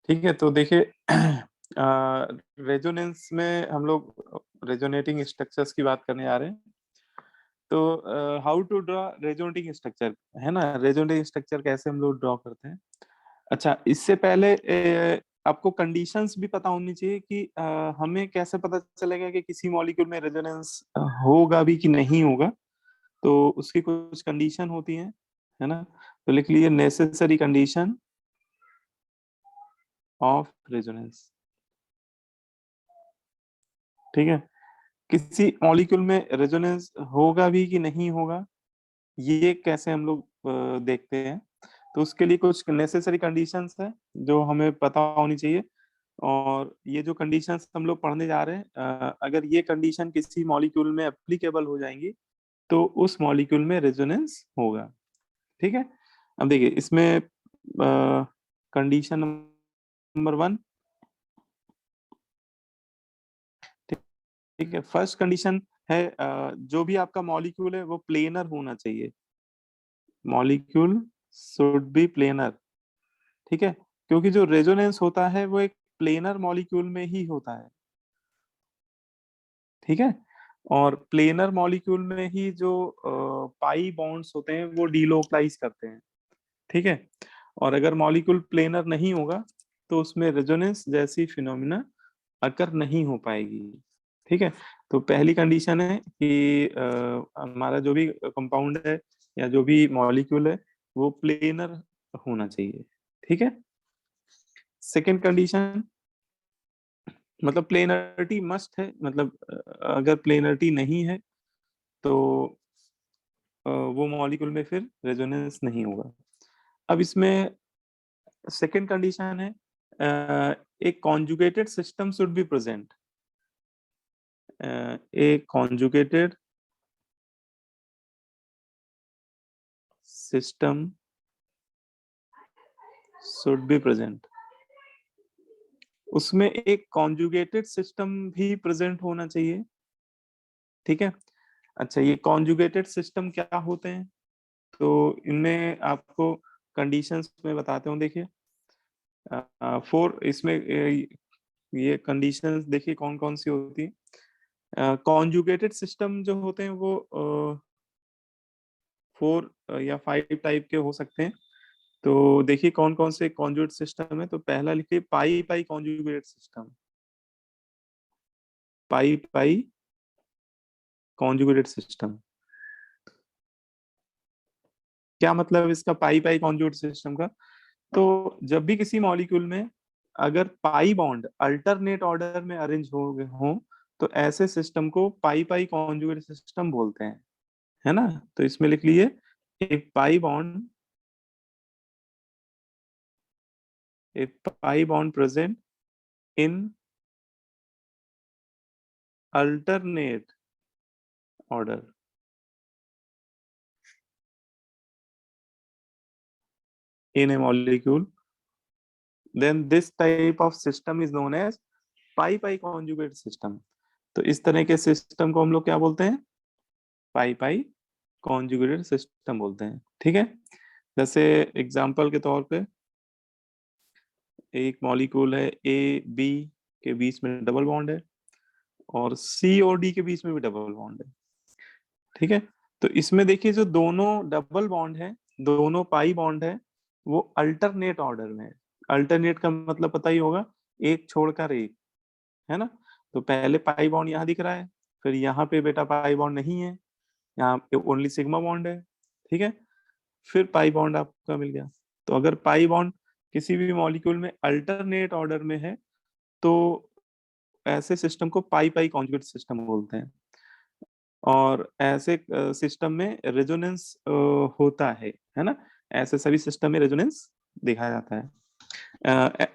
ठीक है, तो देखिए रेजोनेंस में हम लोग रेजोनेटिंग स्ट्रक्चर्स की बात करने आ रहे हैं। तो how to draw resonating structure, है ना? रेजोनेटिंग स्ट्रक्चर कैसे हम लोग ड्रॉ करते हैं। अच्छा, इससे पहले आपको कंडीशंस भी पता होनी चाहिए कि हमें कैसे पता चलेगा कि किसी मॉलिक्यूल में रेजोनेंस होगा भी कि नहीं होगा। तो उसकी कुछ कंडीशन होती हैं, है ना? तो लिख लीजिए नेसेसरी कंडीशन ऑफ रेजोनेंस। ठीक है, किसी मॉलिक्यूल में रेजोनेंस होगा भी कि नहीं होगा, ये कैसे हम लोग देखते हैं। तो उसके लिए कुछ नेसेसरी कंडीशंस है जो हमें पता होनी चाहिए। और ये जो कंडीशंस हम लोग पढ़ने जा रहे हैं, अगर ये कंडीशन किसी मॉलिक्यूल में एप्लीकेबल हो जाएंगी तो उस मॉलिक्यूल में रेजोनेंस होगा। ठीक है, अब देखिए इसमें कंडीशन नंबर 1। ठीक है, फर्स्ट कंडीशन है जो भी आपका मॉलिक्यूल है वो प्लेनर होना चाहिए। Molecule should be planar. ठीक है, क्योंकि जो रेजोनेंस होता है वो एक प्लेनर मॉलिक्यूल में ही होता है। ठीक है, और प्लेनर मॉलिक्यूल में ही जो पाई बॉन्ड्स होते हैं वो डीलोकलाइज करते हैं। ठीक है, और अगर मॉलिक्यूल प्लेनर नहीं होगा तो उसमें रेजोनेंस जैसी फिनोमिना अकर नहीं हो पाएगी। ठीक है, तो पहली कंडीशन है कि हमारा जो भी कंपाउंड है या जो भी मॉलिक्यूल है वो प्लेनर होना चाहिए। ठीक है, सेकंड कंडीशन मतलब प्लेनरिटी मस्ट है, मतलब अगर प्लेनरिटी नहीं है तो वो मॉलिक्यूल में फिर रेजोनेंस नहीं होगा। अब इसमें सेकंड कंडीशन है एक conjugated system should be present. एक conjugated system should be present. उसमें एक कॉन्जुगेटेड सिस्टम भी प्रेजेंट होना चाहिए। ठीक है, अच्छा ये कॉन्जुगेटेड सिस्टम क्या होते हैं, तो इनमें आपको कंडीशंस में बताते हूँ। देखिए फोर इसमें ये कंडीशंस देखिए कौन कौन सी होती है। कॉन्जुगेटेड सिस्टम जो होते हैं वो 4 या 5 टाइप के हो सकते हैं। तो देखिए कौन कौन से कॉन्जुगेट सिस्टम है। तो पहला लिखिए पाई पाई कॉन्जुगेट सिस्टम। पाई पाई कॉन्जुगेट सिस्टम, क्या मतलब इसका पाई पाई कॉन्जुगेट सिस्टम का? तो जब भी किसी मॉलिक्यूल में अगर पाई बॉन्ड अल्टरनेट ऑर्डर में अरेंज हो तो ऐसे सिस्टम को पाई पाई कॉन्जुगेट सिस्टम बोलते हैं, है ना? तो इसमें लिख लीजिए एक पाई बॉन्ड, एक pi bond present in alternate order in a molecule, then this type of system is known as pi pi conjugate system. तो इस तरह के सिस्टम को हम लोग क्या बोलते हैं? पाई पाई कॉन्जुगेटेड सिस्टम बोलते हैं। ठीक है, जैसे एग्जांपल के तौर पे एक मॉलिक्यूल है ए बी के बीच में डबल बॉन्ड है और सी और डी के बीच में भी डबल बॉन्ड है। ठीक है, तो इसमें देखिए जो दोनों डबल बॉन्ड है, दोनों पाई बॉन्ड है, वो अल्टरनेट ऑर्डर में है। अल्टरनेट का मतलब पता ही होगा, एक छोड़कर एक, है ना? तो पहले पाई बॉन्ड यहाँ दिख रहा है, फिर यहाँ पे बेटा पाई बॉन्ड नहीं है, यहाँ पे ओनली सिग्मा बॉन्ड है। ठीक है, फिर पाई बॉन्ड आपका मिल गया। तो अगर पाई बॉन्ड किसी भी मॉलिक्यूल में अल्टरनेट ऑर्डर में है तो ऐसे सिस्टम को पाई पाई कॉन्जुगेट सिस्टम बोलते हैं। और ऐसे सिस्टम में रेजोनेंस होता है ना? ऐसे सभी सिस्टम में रेजोनेंस देखा जाता है।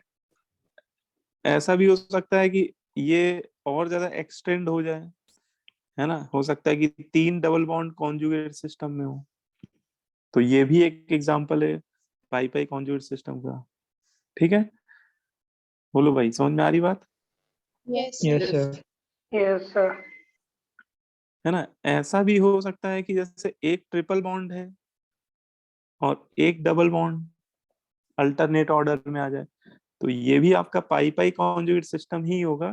ऐसा भी हो सकता है कि ये और ज्यादा एक्सटेंड हो जाए, है ना? हो सकता है कि 3 डबल बॉन्ड कॉन्जुगेट सिस्टम में हो। तो ये भी एक एग्जांपल है पाई पाई कॉन्जुगेट सिस्टम का। ठीक है, बोलो भाई, समझ में आ रही बात? Yes, Yes, sir. sir. Yes, sir. है ना? ऐसा भी हो सकता है कि जैसे एक ट्रिपल बॉन्ड है और एक डबल बॉन्ड अल्टरनेट ऑर्डर में आ जाए। तो ये भी आपका पाई पाई कॉन्जुगेट सिस्टम ही होगा,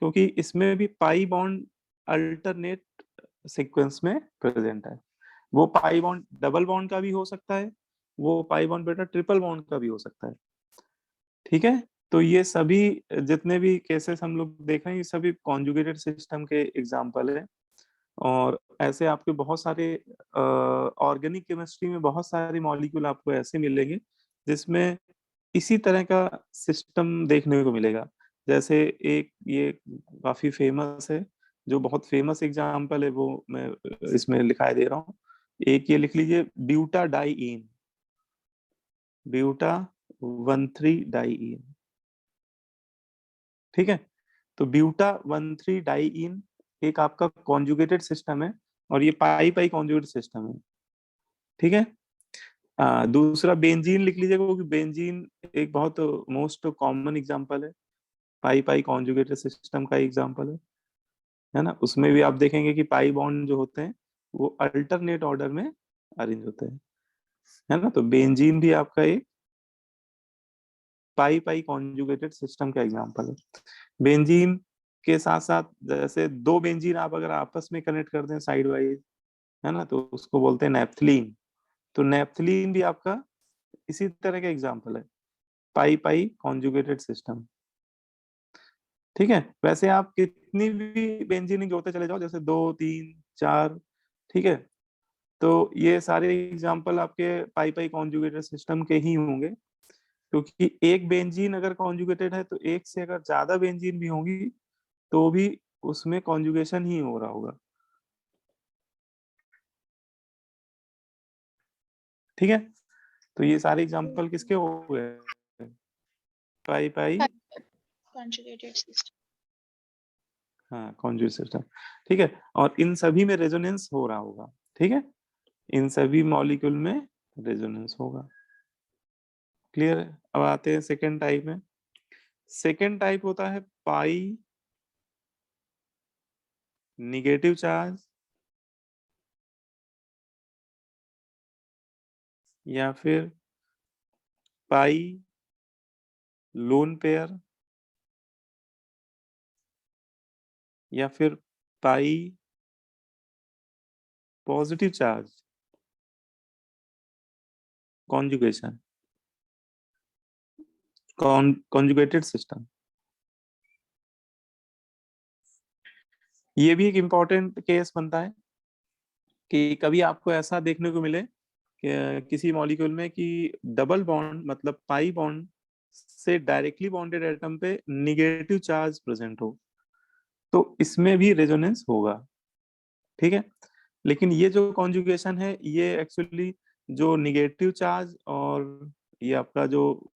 क्योंकि इसमें भी पाई बॉन्ड अल्टरनेट सीक्वेंस में प्रेजेंट है। वो पाई बॉन्ड डबल बॉन्ड का भी हो सकता है, वो पाई बॉन्ड बेटा ट्रिपल बॉन्ड का भी हो सकता है। ठीक है, तो ये सभी जितने भी केसेस हम लोग देख रहे हैं, ये सभी कॉन्जुगेटेड सिस्टम के एग्जाम्पल है। और ऐसे आपके बहुत सारे ऑर्गेनिक केमिस्ट्री में बहुत सारे मॉलिक्यूल आपको ऐसे मिलेंगे जिसमें इसी तरह का सिस्टम देखने को मिलेगा। जैसे एक ये काफी फेमस है, जो बहुत फेमस एग्जाम्पल है वो मैं इसमें लिखाई दे रहा हूँ। एक ये लिख लीजिए, ब्यूटा डाइईन, ब्यूटा 13 डाइईन। ठीक है, तो ब्यूटा 13 डाइईन एक आपका कॉन्जुगेटेड सिस्टम है, और ये पाई पाई कॉन्जुगेटेड सिस्टम है। ठीक है, दूसरा बेंजीन लिख लीजिएगा, क्योंकि बेंजीन एक बहुत मोस्ट कॉमन एग्जांपल है, पाई पाई कॉन्जुगेटेड सिस्टम का एग्जांपल है ना। उसमें भी आप देखेंगे कि पाई बॉन्ड जो होते हैं वो अल्टरनेट ऑर्डर में अरेंज होते हैं, है ना। तो बेंजीन भी आपका एक पाई पाई कॉन्जुगेटेड सिस्टम का एग्जांपल है। बेंजीन के साथ साथ जैसे दो बेंजीन आप अगर आपस में कनेक्ट कर दें साइड वाइज, है ना, तो उसको बोलते हैं नेप्थलीन। तो नेप्थलीन भी आपका इसी तरह का एग्जांपल है, पाई पाई कॉन्जुगेटेड सिस्टम। ठीक है, वैसे आप कितनी भी बेंजीनिंग जोड़ते चले जाओ, जैसे 2 3 4, ठीक है, तो ये सारे एग्जांपल आपके पाई पाई कॉन्जुगेटेड सिस्टम के ही होंगे, क्योंकि एक बेंजीन अगर कॉन्जुगेटेड है तो एक से अगर ज्यादा बेंजीन भी होंगी तो भी उसमें कॉन्जुगेशन ही हो रहा होगा। ठीक है, तो ये सारे एग्जांपल किसके हो गए, पाई पाई conjugated system. हाँ कॉन्जुगेट सिस्टम। ठीक है, और इन सभी में रेजोनेंस हो रहा होगा। ठीक है, इन सभी मॉलिक्यूल में रेजोनेंस होगा। क्लियर है। अब आते हैं सेकेंड टाइप में। सेकेंड टाइप होता है पाई निगेटिव चार्ज या फिर पाई लोन पेयर या फिर pi positive charge conjugation, conjugated system. ये भी एक इम्पॉर्टेंट केस बनता है कि कभी आपको ऐसा देखने को मिले कि किसी मॉलिक्यूल में कि डबल बॉन्ड मतलब पाई बॉन्ड से डायरेक्टली बॉन्डेड एटम पे निगेटिव चार्ज प्रेजेंट हो, तो इसमें भी रेजोनेंस होगा। ठीक है, लेकिन ये जो कॉन्जुगेशन है ये एक्चुअली जो निगेटिव चार्ज और ये आपका जो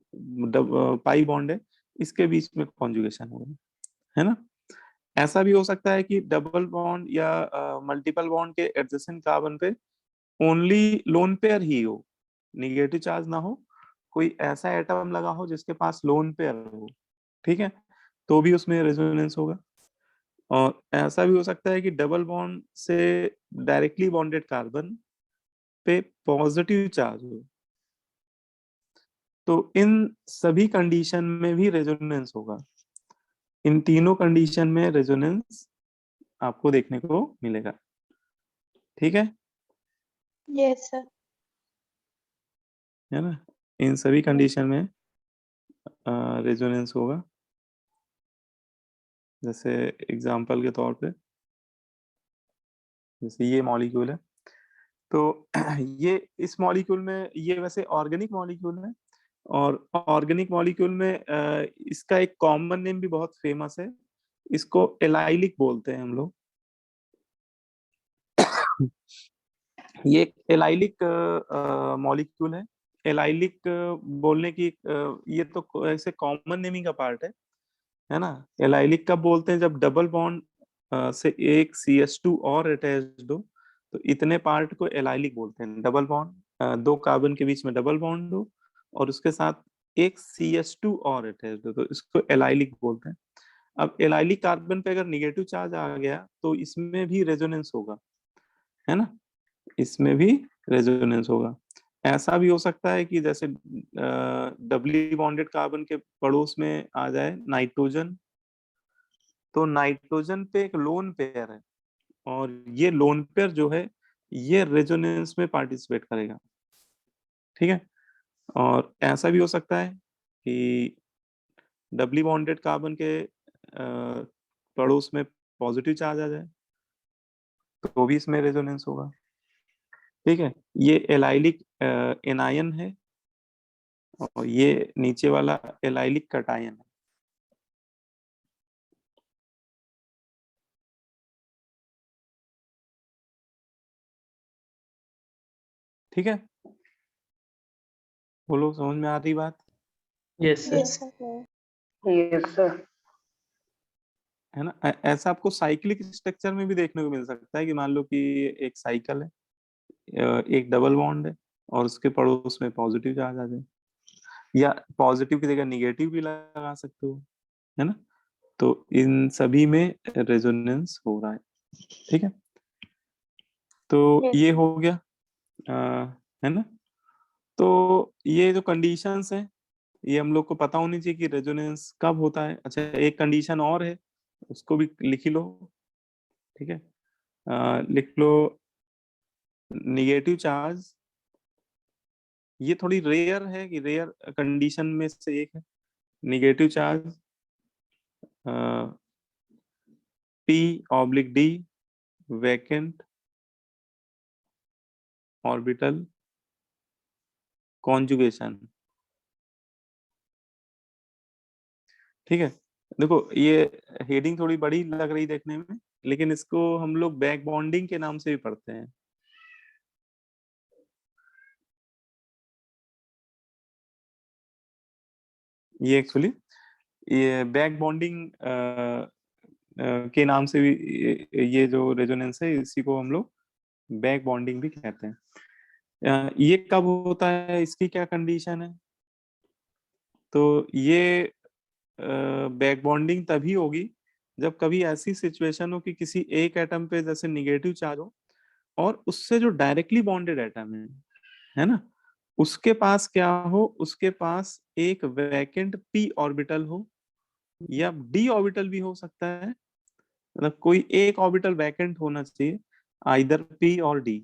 पाई बॉन्ड है इसके बीच में कॉन्जुगेशन होगा, है ना। ऐसा भी हो सकता है कि डबल बॉन्ड या मल्टीपल बॉन्ड के एडजेसेंट कार्बन पे ओनली लोन पेयर ही हो, निगेटिव चार्ज ना हो, कोई ऐसा एटम लगा हो जिसके पास लोन पेयर हो, ठीक है, तो भी उसमें रेजोनेंस होगा। और ऐसा भी हो सकता है कि डबल बॉन्ड से डायरेक्टली बॉन्डेड कार्बन पे पॉजिटिव चार्ज हो, तो इन सभी कंडीशन में भी रेजोनेंस होगा। इन तीनों कंडीशन में रेजोनेंस आपको देखने को मिलेगा। ठीक है, Yes, sir. है ना, इन सभी कंडीशन में रेजोनेंस होगा। जैसे एग्जांपल के तौर पे जैसे ये मॉलिक्यूल है, तो ये इस मॉलिक्यूल में ये वैसे ऑर्गेनिक मॉलिक्यूल है, और ऑर्गेनिक मॉलिक्यूल में इसका एक कॉमन नेम भी बहुत फेमस है, इसको एलाइलिक बोलते हैं हम लोग। ये एक एलाइलिक मॉलिक्यूल है। एलाइलिक बोलने की ये तो ऐसे कॉमन नेमिंग का पार्ट है ना। एलाइलिक कब बोलते हैं, जब डबल बॉन्ड से एक CH2 और अटैच्ड हो, तो इतने पार्ट को एलाइलिक बोलते हैं। डबल बॉन्ड दो कार्बन के बीच में डबल बॉन्ड हो और उसके साथ एक CH2 और अटैच्ड हो, तो इसको एलाइलिक बोलते हैं। अब एलाइलिक कार्बन पे अगर निगेटिव चार्ज आ गया तो इसमें भी रेजोनेंस होगा, है ना, इसमें भी रेजोनेंस होगा। ऐसा भी हो सकता है कि जैसे डबली बॉन्डेड कार्बन के पड़ोस में आ जाए नाइट्रोजन, तो नाइट्रोजन पे एक लोन पेयर है और ये लोन पेयर जो है ये रेजोनेंस में पार्टिसिपेट करेगा। ठीक है, और ऐसा भी हो सकता है कि डबली बॉन्डेड कार्बन के पड़ोस में पॉजिटिव चार्ज आ जाए, तो भी इसमें रेजोनेंस होगा। ठीक है, ये एलाइलिक एनायन है और ये नीचे वाला एलाइलिक कटायन है। ठीक है, बोलो समझ में आ रही बात? Yes Yes, sir. sir. Yes sir. है ना? ऐसा आपको साइक्लिक स्ट्रक्चर में भी देखने को मिल सकता है कि मान लो कि एक साइकिल है, एक डबल बॉन्ड है और उसके पड़ोस में पॉजिटिव चार्ज आ जाए, या पॉजिटिव की जगह निगेटिव भी लगा सकते हो, है ना? तो इन सभी में रेजोनेंस हो रहा है। ठीक है, तो Yes. ये हो गया, है ना? तो ये जो कंडीशंस हैं ये हम लोग को पता होनी चाहिए कि रेजोनेंस कब होता है। अच्छा, एक कंडीशन और है, उसको भी लिख ही लो। ठीक है, लिख लो, निगेटिव चार्ज, ये थोड़ी रेयर है कि रेयर कंडीशन में से एक है। Negative charge p/d vacant orbital conjugation. ठीक है, देखो ये हेडिंग थोड़ी बड़ी लग रही देखने में, लेकिन इसको हम लोग बैक बॉन्डिंग के नाम से भी पढ़ते हैं। ये एक्चुअली ये बैक बॉन्डिंग के नाम से भी ये जो रेजोनेंस है इसी को हम लोग बैक बॉन्डिंग भी कहते हैं। ये कब होता है, इसकी क्या कंडीशन है? तो ये बैक बॉन्डिंग तभी होगी जब कभी ऐसी सिचुएशन हो कि किसी एक एटम पे जैसे निगेटिव चार्ज हो और उससे जो डायरेक्टली बॉन्डेड एटम है ना, उसके पास क्या हो, उसके पास एक वैकेंट p ऑर्बिटल हो या d ऑर्बिटल भी हो सकता है, मतलब कोई एक ऑर्बिटल वैकेंट होना चाहिए, आइदर p और d।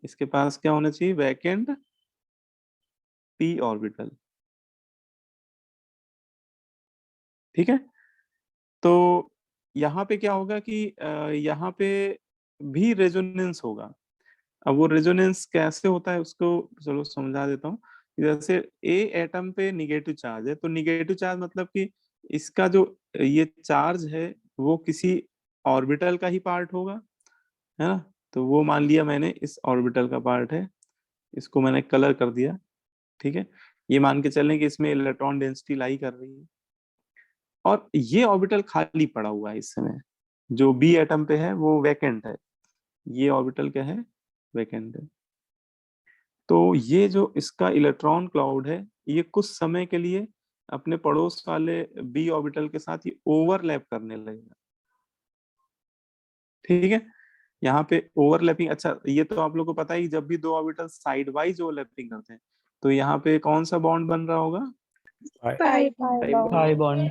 इसके पास क्या होना चाहिए, वैकेंट p ऑर्बिटल। ठीक है, तो यहाँ पे क्या होगा कि यहाँ पे भी रेजोनेंस होगा। अब वो रेजोनेंस कैसे होता है उसको चलो समझा देता हूँ। जैसे ए एटम पे निगेटिव चार्ज है, तो निगेटिव चार्ज मतलब कि इसका जो ये चार्ज है वो किसी ऑर्बिटल का ही पार्ट होगा, है ना? तो वो मान लिया मैंने इस ऑर्बिटल का पार्ट है, इसको मैंने कलर कर दिया। ठीक है, ये मान के चलें कि इसमें इलेक्ट्रॉन डेंसिटी लाई कर रही है और ये ऑर्बिटल खाली पड़ा हुआ है इस समय, जो बी एटम पे है वो वैकेंट है, ये ऑर्बिटल क्या है, वैकेंट है। तो ये जो इसका इलेक्ट्रॉन क्लाउड है ये कुछ समय के लिए अपने पड़ोस वाले बी ऑर्बिटल के साथ ये ओवरलैप करने लगेगा। ठीक है, यहाँ पे ओवरलैपिंग, अच्छा ये तो आप लोग को पता ही, जब भी दो ऑर्बिटल साइड वाइज ओवरलैपिंग करते हैं तो यहाँ पे कौन सा बॉन्ड बन रहा होगा, Pi pi bond.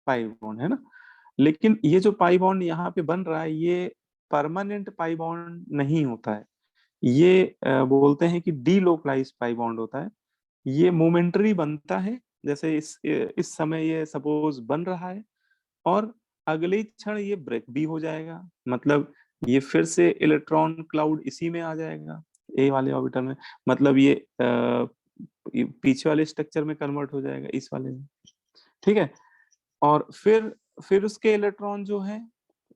Pi bond, है ना? लेकिन ये जो पाई बॉन्ड यहाँ पे बन रहा है ये परमानेंट पाई बॉन्ड नहीं होता है, ये बोलते हैं कि डीलोकलाइज पाई बॉन्ड होता है। ये मोमेंटरी बनता है, जैसे इस समय ये सपोज बन रहा है और अगले ही क्षण ये ब्रेक भी हो जाएगा, मतलब ये फिर से इलेक्ट्रॉन क्लाउड इसी में आ जाएगा, ए वाले ऑर्बिटल में, मतलब ये पीछे वाले स्ट्रक्चर में कन्वर्ट हो जाएगा इस वाले में। ठीक है, और फिर उसके इलेक्ट्रॉन जो है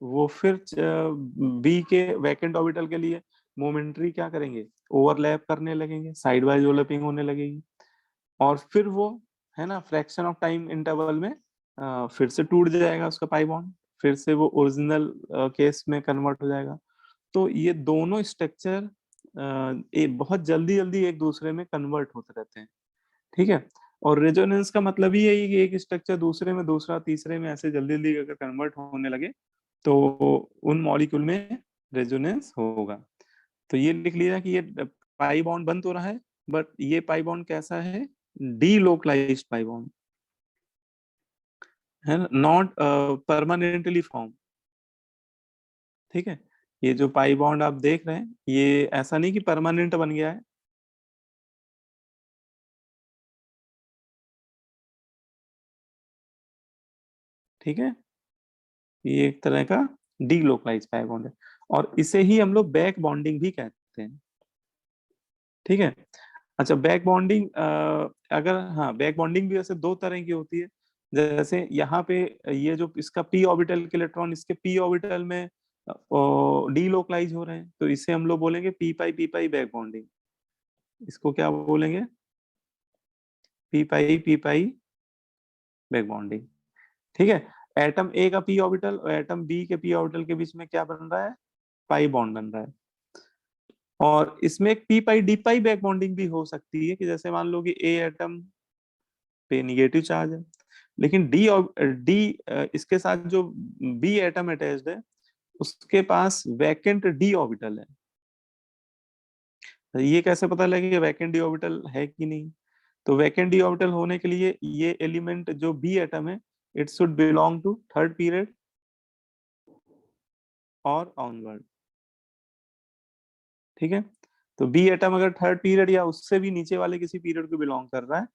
वो फिर बी के वैकेंट ऑर्बिटल के लिए मोमेंटरी क्या करेंगे, ओवरलैप करने लगेंगे, साइड वाइज ओवरलैपिंग होने लगेगी और फिर वो, है ना, फ्रैक्शन ऑफ टाइम इंटरवल में फिर से टूट जाएगा उसका पाई बॉन्ड, फिर से वो ओरिजिनल केस में कन्वर्ट हो जाएगा। तो ये दोनों स्ट्रक्चर बहुत जल्दी जल्दी एक दूसरे में कन्वर्ट होते रहते हैं। ठीक है, और रेजोनेंस का मतलब ही यही कि एक स्ट्रक्चर दूसरे में, दूसरा तीसरे में, ऐसे जल्दी जल्दी अगर कन्वर्ट होने लगे तो उन मॉलिक्यूल में रेजोनेंस होगा। तो ये लिख लीजिए कि ये पाई बॉन्ड बन तो रहा है, बट ये पाई बॉन्ड कैसा है, डीलोकलाइज्ड पाई बॉन्ड है ना, नॉट परमानेंटली फॉर्म। ठीक है, ये जो पाई बॉन्ड आप देख रहे हैं ये ऐसा नहीं कि परमानेंट बन गया है, ठीक है, ये एक तरह का डीलोकलाइज्ड पाई बॉन्ड है, और इसे ही हम लोग बैक बॉन्डिंग भी कहते हैं। ठीक है, अच्छा बैक बॉन्डिंग, अगर हाँ बैक बॉन्डिंग भी वैसे दो तरह की होती है। जैसे यहाँ पे ये जो इसका पी ऑर्बिटल के इलेक्ट्रॉन इसके पी ऑर्बिटल में डीलोकलाइज हो रहे हैं, तो इसे हम लोग बोलेंगे पी पाई बैक बॉन्डिंग। इसको क्या बोलेंगे, पी पाई बैक बॉन्डिंग। ठीक है, एटम ए का पी ऑर्बिटल और एटम बी के पी ऑर्बिटल के बीच में क्या बन रहा है, पाई बॉन्ड बन रहा है। और इसमें एक पी पाई डी पाई बैक बॉन्डिंग भी हो सकती है, कि जैसे मान लो कि ए एटम पे निगेटिव चार्ज है, लेकिन डी और डी इसके साथ जो बी एटम अटैच्ड है उसके पास वैकेंट डी ऑर्बिटल है। ये कैसे पता लगेगा वैकेंट डी ऑर्बिटल है कि नहीं, तो वैकेंट डी ऑर्बिटल होने के लिए ये एलिमेंट जो बी एटम है it should belong to third period और ऑनवर्ड। ठीक है, तो बी एटम अगर थर्ड पीरियड या उससे भी नीचे वाले किसी पीरियड को बिलोंग कर रहा है,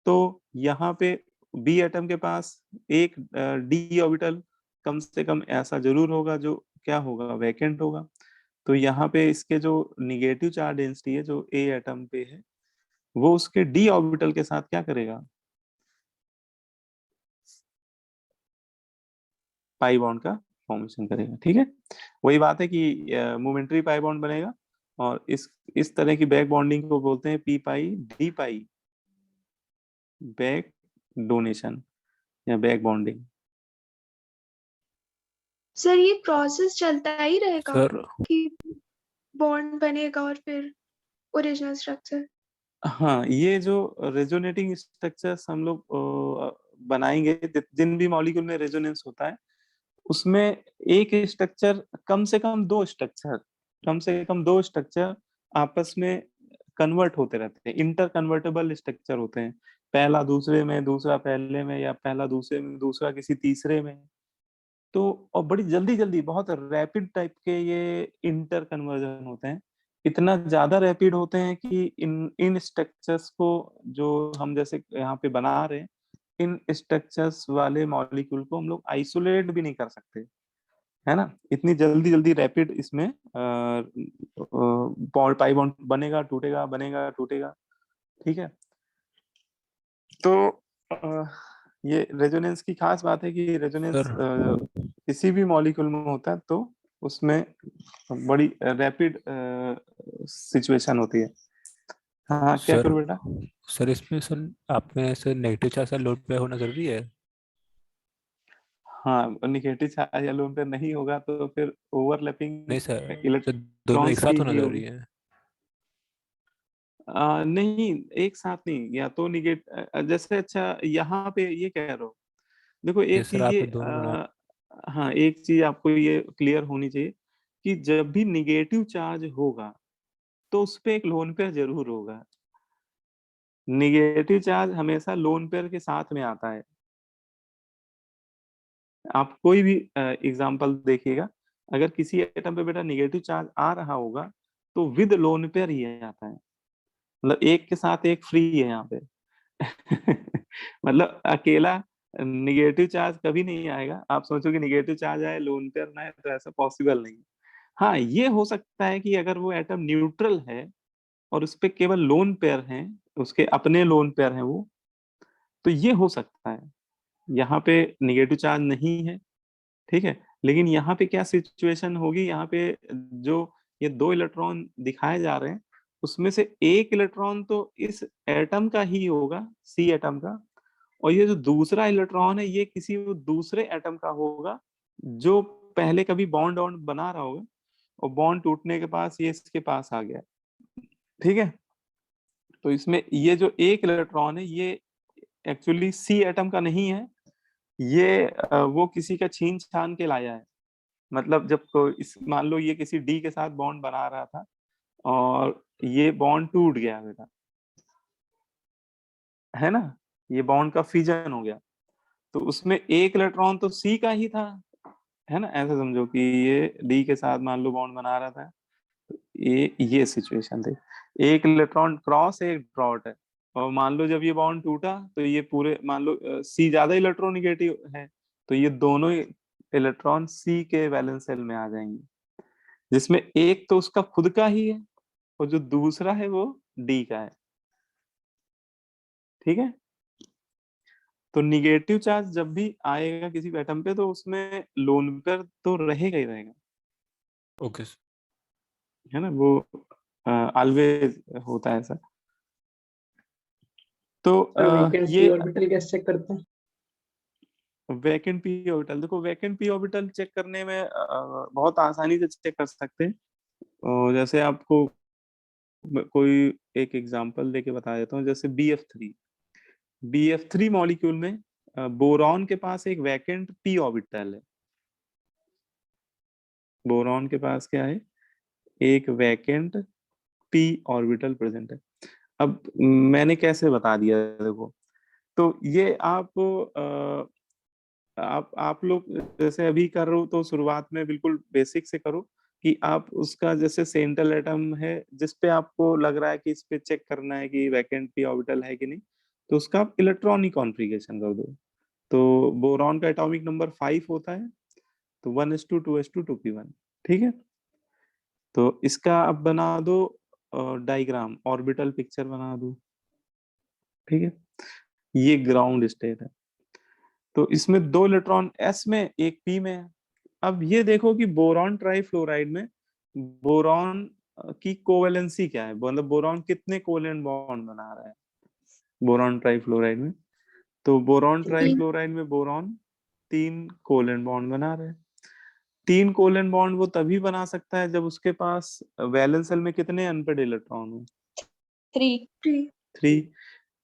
तो यहाँ पे बी एटम के पास एक डी ऑर्बिटल कम से कम ऐसा जरूर होगा जो क्या होगा, वैकेंट होगा। तो यहाँ पे इसके जो निगेटिव चार्ज डेंसिटी है जो ए एटम पे है, वो उसके डी ऑर्बिटल के साथ क्या करेगा, पाई बॉन्ड का फॉर्मेशन करेगा। ठीक है, वही बात है कि मोमेंटरी पाई बॉन्ड बनेगा, और इस तरह की बैक बॉन्डिंग को बोलते हैं पी पाई डी पाई बैक डोनेशन या बैक बॉन्डिंग। सर ये प्रोसेस चलता ही रहेगा सर कि बॉन्ड बनेगा और फिर ओरिजिनल स्ट्रक्चर? हाँ, ये जो रेजोनेटिंग स्ट्रक्चर्स हम लोग बनाएंगे, जिन भी मॉलिक्यूल में रेजोनेंस होता है उसमें एक स्ट्रक्चर कम से कम दो स्ट्रक्चर आपस में कन्वर्ट होते रहते हैं, इंटर कन्वर्टेबल स्ट्रक्चर होते हैं, पहला दूसरे में, दूसरा पहले में, या पहला दूसरे में, दूसरा किसी तीसरे में। तो और बड़ी जल्दी जल्दी बहुत रैपिड टाइप के ये इंटर कन्वर्जन होते हैं, इतना ज्यादा रैपिड होते हैं कि इन इन स्ट्रक्चर्स को जो हम जैसे यहाँ पे बना रहे हैं, इन स्ट्रक्चर्स वाले मॉलिक्यूल को हम लोग आइसोलेट भी नहीं कर सकते, है ना, इतनी जल्दी जल्दी रैपिड इसमें पाई बॉन्ड बनेगा टूटेगा, बनेगा टूटेगा। ठीक है, तो ये रेजोनेंस की खास बात है कि रेजोनेंस सर किसी भी मॉलिक्यूल में होता है तो उसमें बड़ी रैपिड सिचुएशन होती है। हाँ क्या सर करूँ बेटा, सर इसमें सर आप में सर नेगेटिव चार्ज लोड पे होना जरूरी है? हाँ निगेटिव चार्ज या लोन पे नहीं होगा तो फिर ओवरलैपिंग नहीं सर, सर दोनों एक इलेक्ट्रॉन्स साथ होना की जरूरी होगी। है? नहीं एक साथ नहीं, या तो निगेट जैसे, अच्छा यहाँ पे ये कह रहे हो, देखो ये एक सर चीज ये आपने दोनों बना। हाँ एक चीज आपको ये क्लियर होनी चाहिए कि जब भी निगेटिव चार्ज होगा तो उस पे एक लोन पेयर जरूर होगा। निगेटिव चार्ज हमेशा लोन पेयर के साथ में आता है। आप कोई भी एग्जांपल देखिएगा, अगर किसी एटम पे बेटा निगेटिव चार्ज आ रहा होगा तो विद लोन पेयर ही आता है, मतलब एक के साथ एक फ्री है यहाँ पे मतलब अकेला निगेटिव चार्ज कभी नहीं आएगा। आप सोचो कि निगेटिव चार्ज आए लोन पेयर ना है, तो ऐसा पॉसिबल नहीं। हाँ ये हो सकता है कि अगर वो एटम न्यूट्रल है और उस पे केवल लोन पेयर हैं, उसके अपने लोन पेयर हैं वो, तो ये हो सकता है। यहाँ पे निगेटिव चार्ज नहीं है, ठीक है, लेकिन यहाँ पे क्या सिचुएशन होगी, यहाँ पे जो ये दो इलेक्ट्रॉन दिखाए जा रहे हैं उसमें से एक इलेक्ट्रॉन तो इस एटम का ही होगा, सी एटम का, और ये जो दूसरा इलेक्ट्रॉन है ये किसी दूसरे एटम का होगा जो पहले कभी बॉन्ड वॉन्ड बना रहा होगा, और बॉन्ड टूटने के पास ये इसके पास आ गया। ठीक है, तो इसमें ये जो एक इलेक्ट्रॉन है ये एक्चुअली सी एटम का नहीं है, ये वो किसी का छीन छान के लाया है। मतलब जब इस मान लो ये किसी डी के साथ बॉन्ड बना रहा था और ये बॉन्ड टूट गया बेटा, है ना, ये बॉन्ड का फिजन हो गया, तो उसमें एक इलेक्ट्रॉन तो सी का ही था, है ना, ऐसे समझो कि ये डी के साथ मान लो बॉन्ड बना रहा था, तो ये सिचुएशन थी, एक इलेक्ट्रॉन क्रॉस एक ड्रॉट है, और मान लो जब ये बॉन्ड टूटा तो ये पूरे मान लो सी ज्यादा इलेक्ट्रोनिगेटिव है, तो ये दोनों इलेक्ट्रॉन सी के वैलेंस शेल में आ जाएंगे, जिसमें एक तो उसका खुद का ही है और जो दूसरा है वो डी का है। ठीक है, तो निगेटिव चार्ज जब भी आएगा किसी एटम पे तो उसमें लोन पेयर तो रहेगा ही रहेगा, ओके सर। है ना, वो ऑलवेज होता है ऐसा। तो वैकेंट ये ऑर्बिटल कैसे चेक करते हैं? वैकेंट पी ऑर्बिटल, देखो वैकेंट पी ऑर्बिटल चेक करने में बहुत आसानी से चेक कर सकते हैं। जैसे आपको कोई एक एग्जांपल देके बता देता हूँ, जैसे BF3 मॉलिक्यूल में बोरॉन के पास एक वैकेंट पी ऑर्बिटल है, बोरॉन के पास क्या है, एक वैकेंट पी ऑर्बिटल प्रेजेंट है। अब मैंने कैसे बता दिया, देखो, तो ये आप लोग जैसे अभी कर रहे हो तो शुरुआत में बिल्कुल बेसिक से करो, कि आप उसका जैसे सेंट्रल एटम है जिस पे आपको लग रहा है कि इस पे चेक करना है कि वैकेंट पी ऑर्बिटल है कि नहीं, तो उसका आप इलेक्ट्रॉनिक कॉन्फ़िगरेशन कर दो। तो बोरॉन का एटॉमिक नंबर 5 होता है, तो 1s2 2s2 2p1। ठीक है, तो इसका आप बना दो डायग्राम, ऑर्बिटल पिक्चर बना दो। ठीक है, ये ग्राउंड स्टेट है, तो इसमें 2 इलेक्ट्रॉन s में एक p में है। अब ये देखो कि बोरॉन ट्राइफ्लोराइड में बोरॉन की कोवेलेंसी क्या है, मतलब बोरॉन कितने कोवेलेंट बॉन्ड बना रहा है बोरॉन ट्राइफ्लोराइड में, तो बोरॉन ट्राइफ्लोराइड में बोरॉन 3 कोवेलेंट बॉन्ड बना रहे हैं। 3 कोवेलेंट बॉन्ड वो तभी बना सकता है जब उसके पास वैलेंस शेल में कितने अनपेड इलेक्ट्रॉन हो, 3,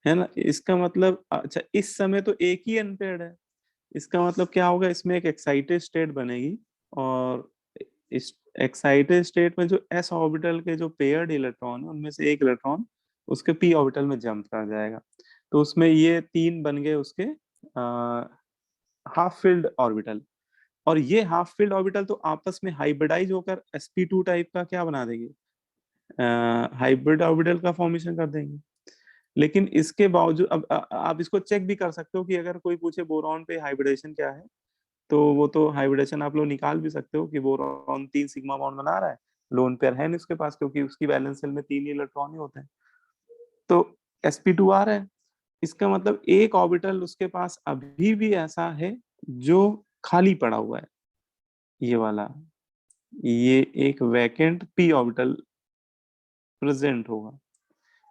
है ना। इसका मतलब अच्छा इस समय तो एक ही अनपेड है, इसका मतलब क्या होगा, इसमें एक एक्साइटेड स्टेट बनेगी, और इस एक्साइटेड स्टेट में जो s ऑर्बिटल के जो पेयर्ड इलेक्ट्रॉन है उनमें से एक इलेक्ट्रॉन उसके p ऑर्बिटल में जंप कर जाएगा, तो उसमें ये 3 बन गए उसके हाफ फिल्ड ऑर्बिटल, और ये हाफ फिल्ड ऑर्बिटल तो आपस में हाइब्रिडाइज होकर sp2 टाइप का क्या बना देंगे, हाइब्रिड ऑर्बिटल का फॉर्मेशन कर देंगे। लेकिन इसके बावजूद अब आप इसको चेक भी कर सकते हो कि अगर कोई पूछे बोरॉन पे हाइब्रिडेशन क्या है, तो वो तो हाइब्रिडेशन आप लोग निकाल भी सकते हो कि बोरॉन 3 सिग्मा बॉन्ड बना रहा है, लोन पेयर है नहीं उसके पास क्योंकि उसकी वैलेंस शेल में 3 ही इलेक्ट्रॉन ही होते हैं, तो sp2 आ रहा है, इसका मतलब एक ऑर्बिटल उसके पास अभी भी ऐसा है जो खाली पड़ा हुआ है, ये वाला, ये एक वैकेंट p ऑर्बिटल प्रेजेंट होगा,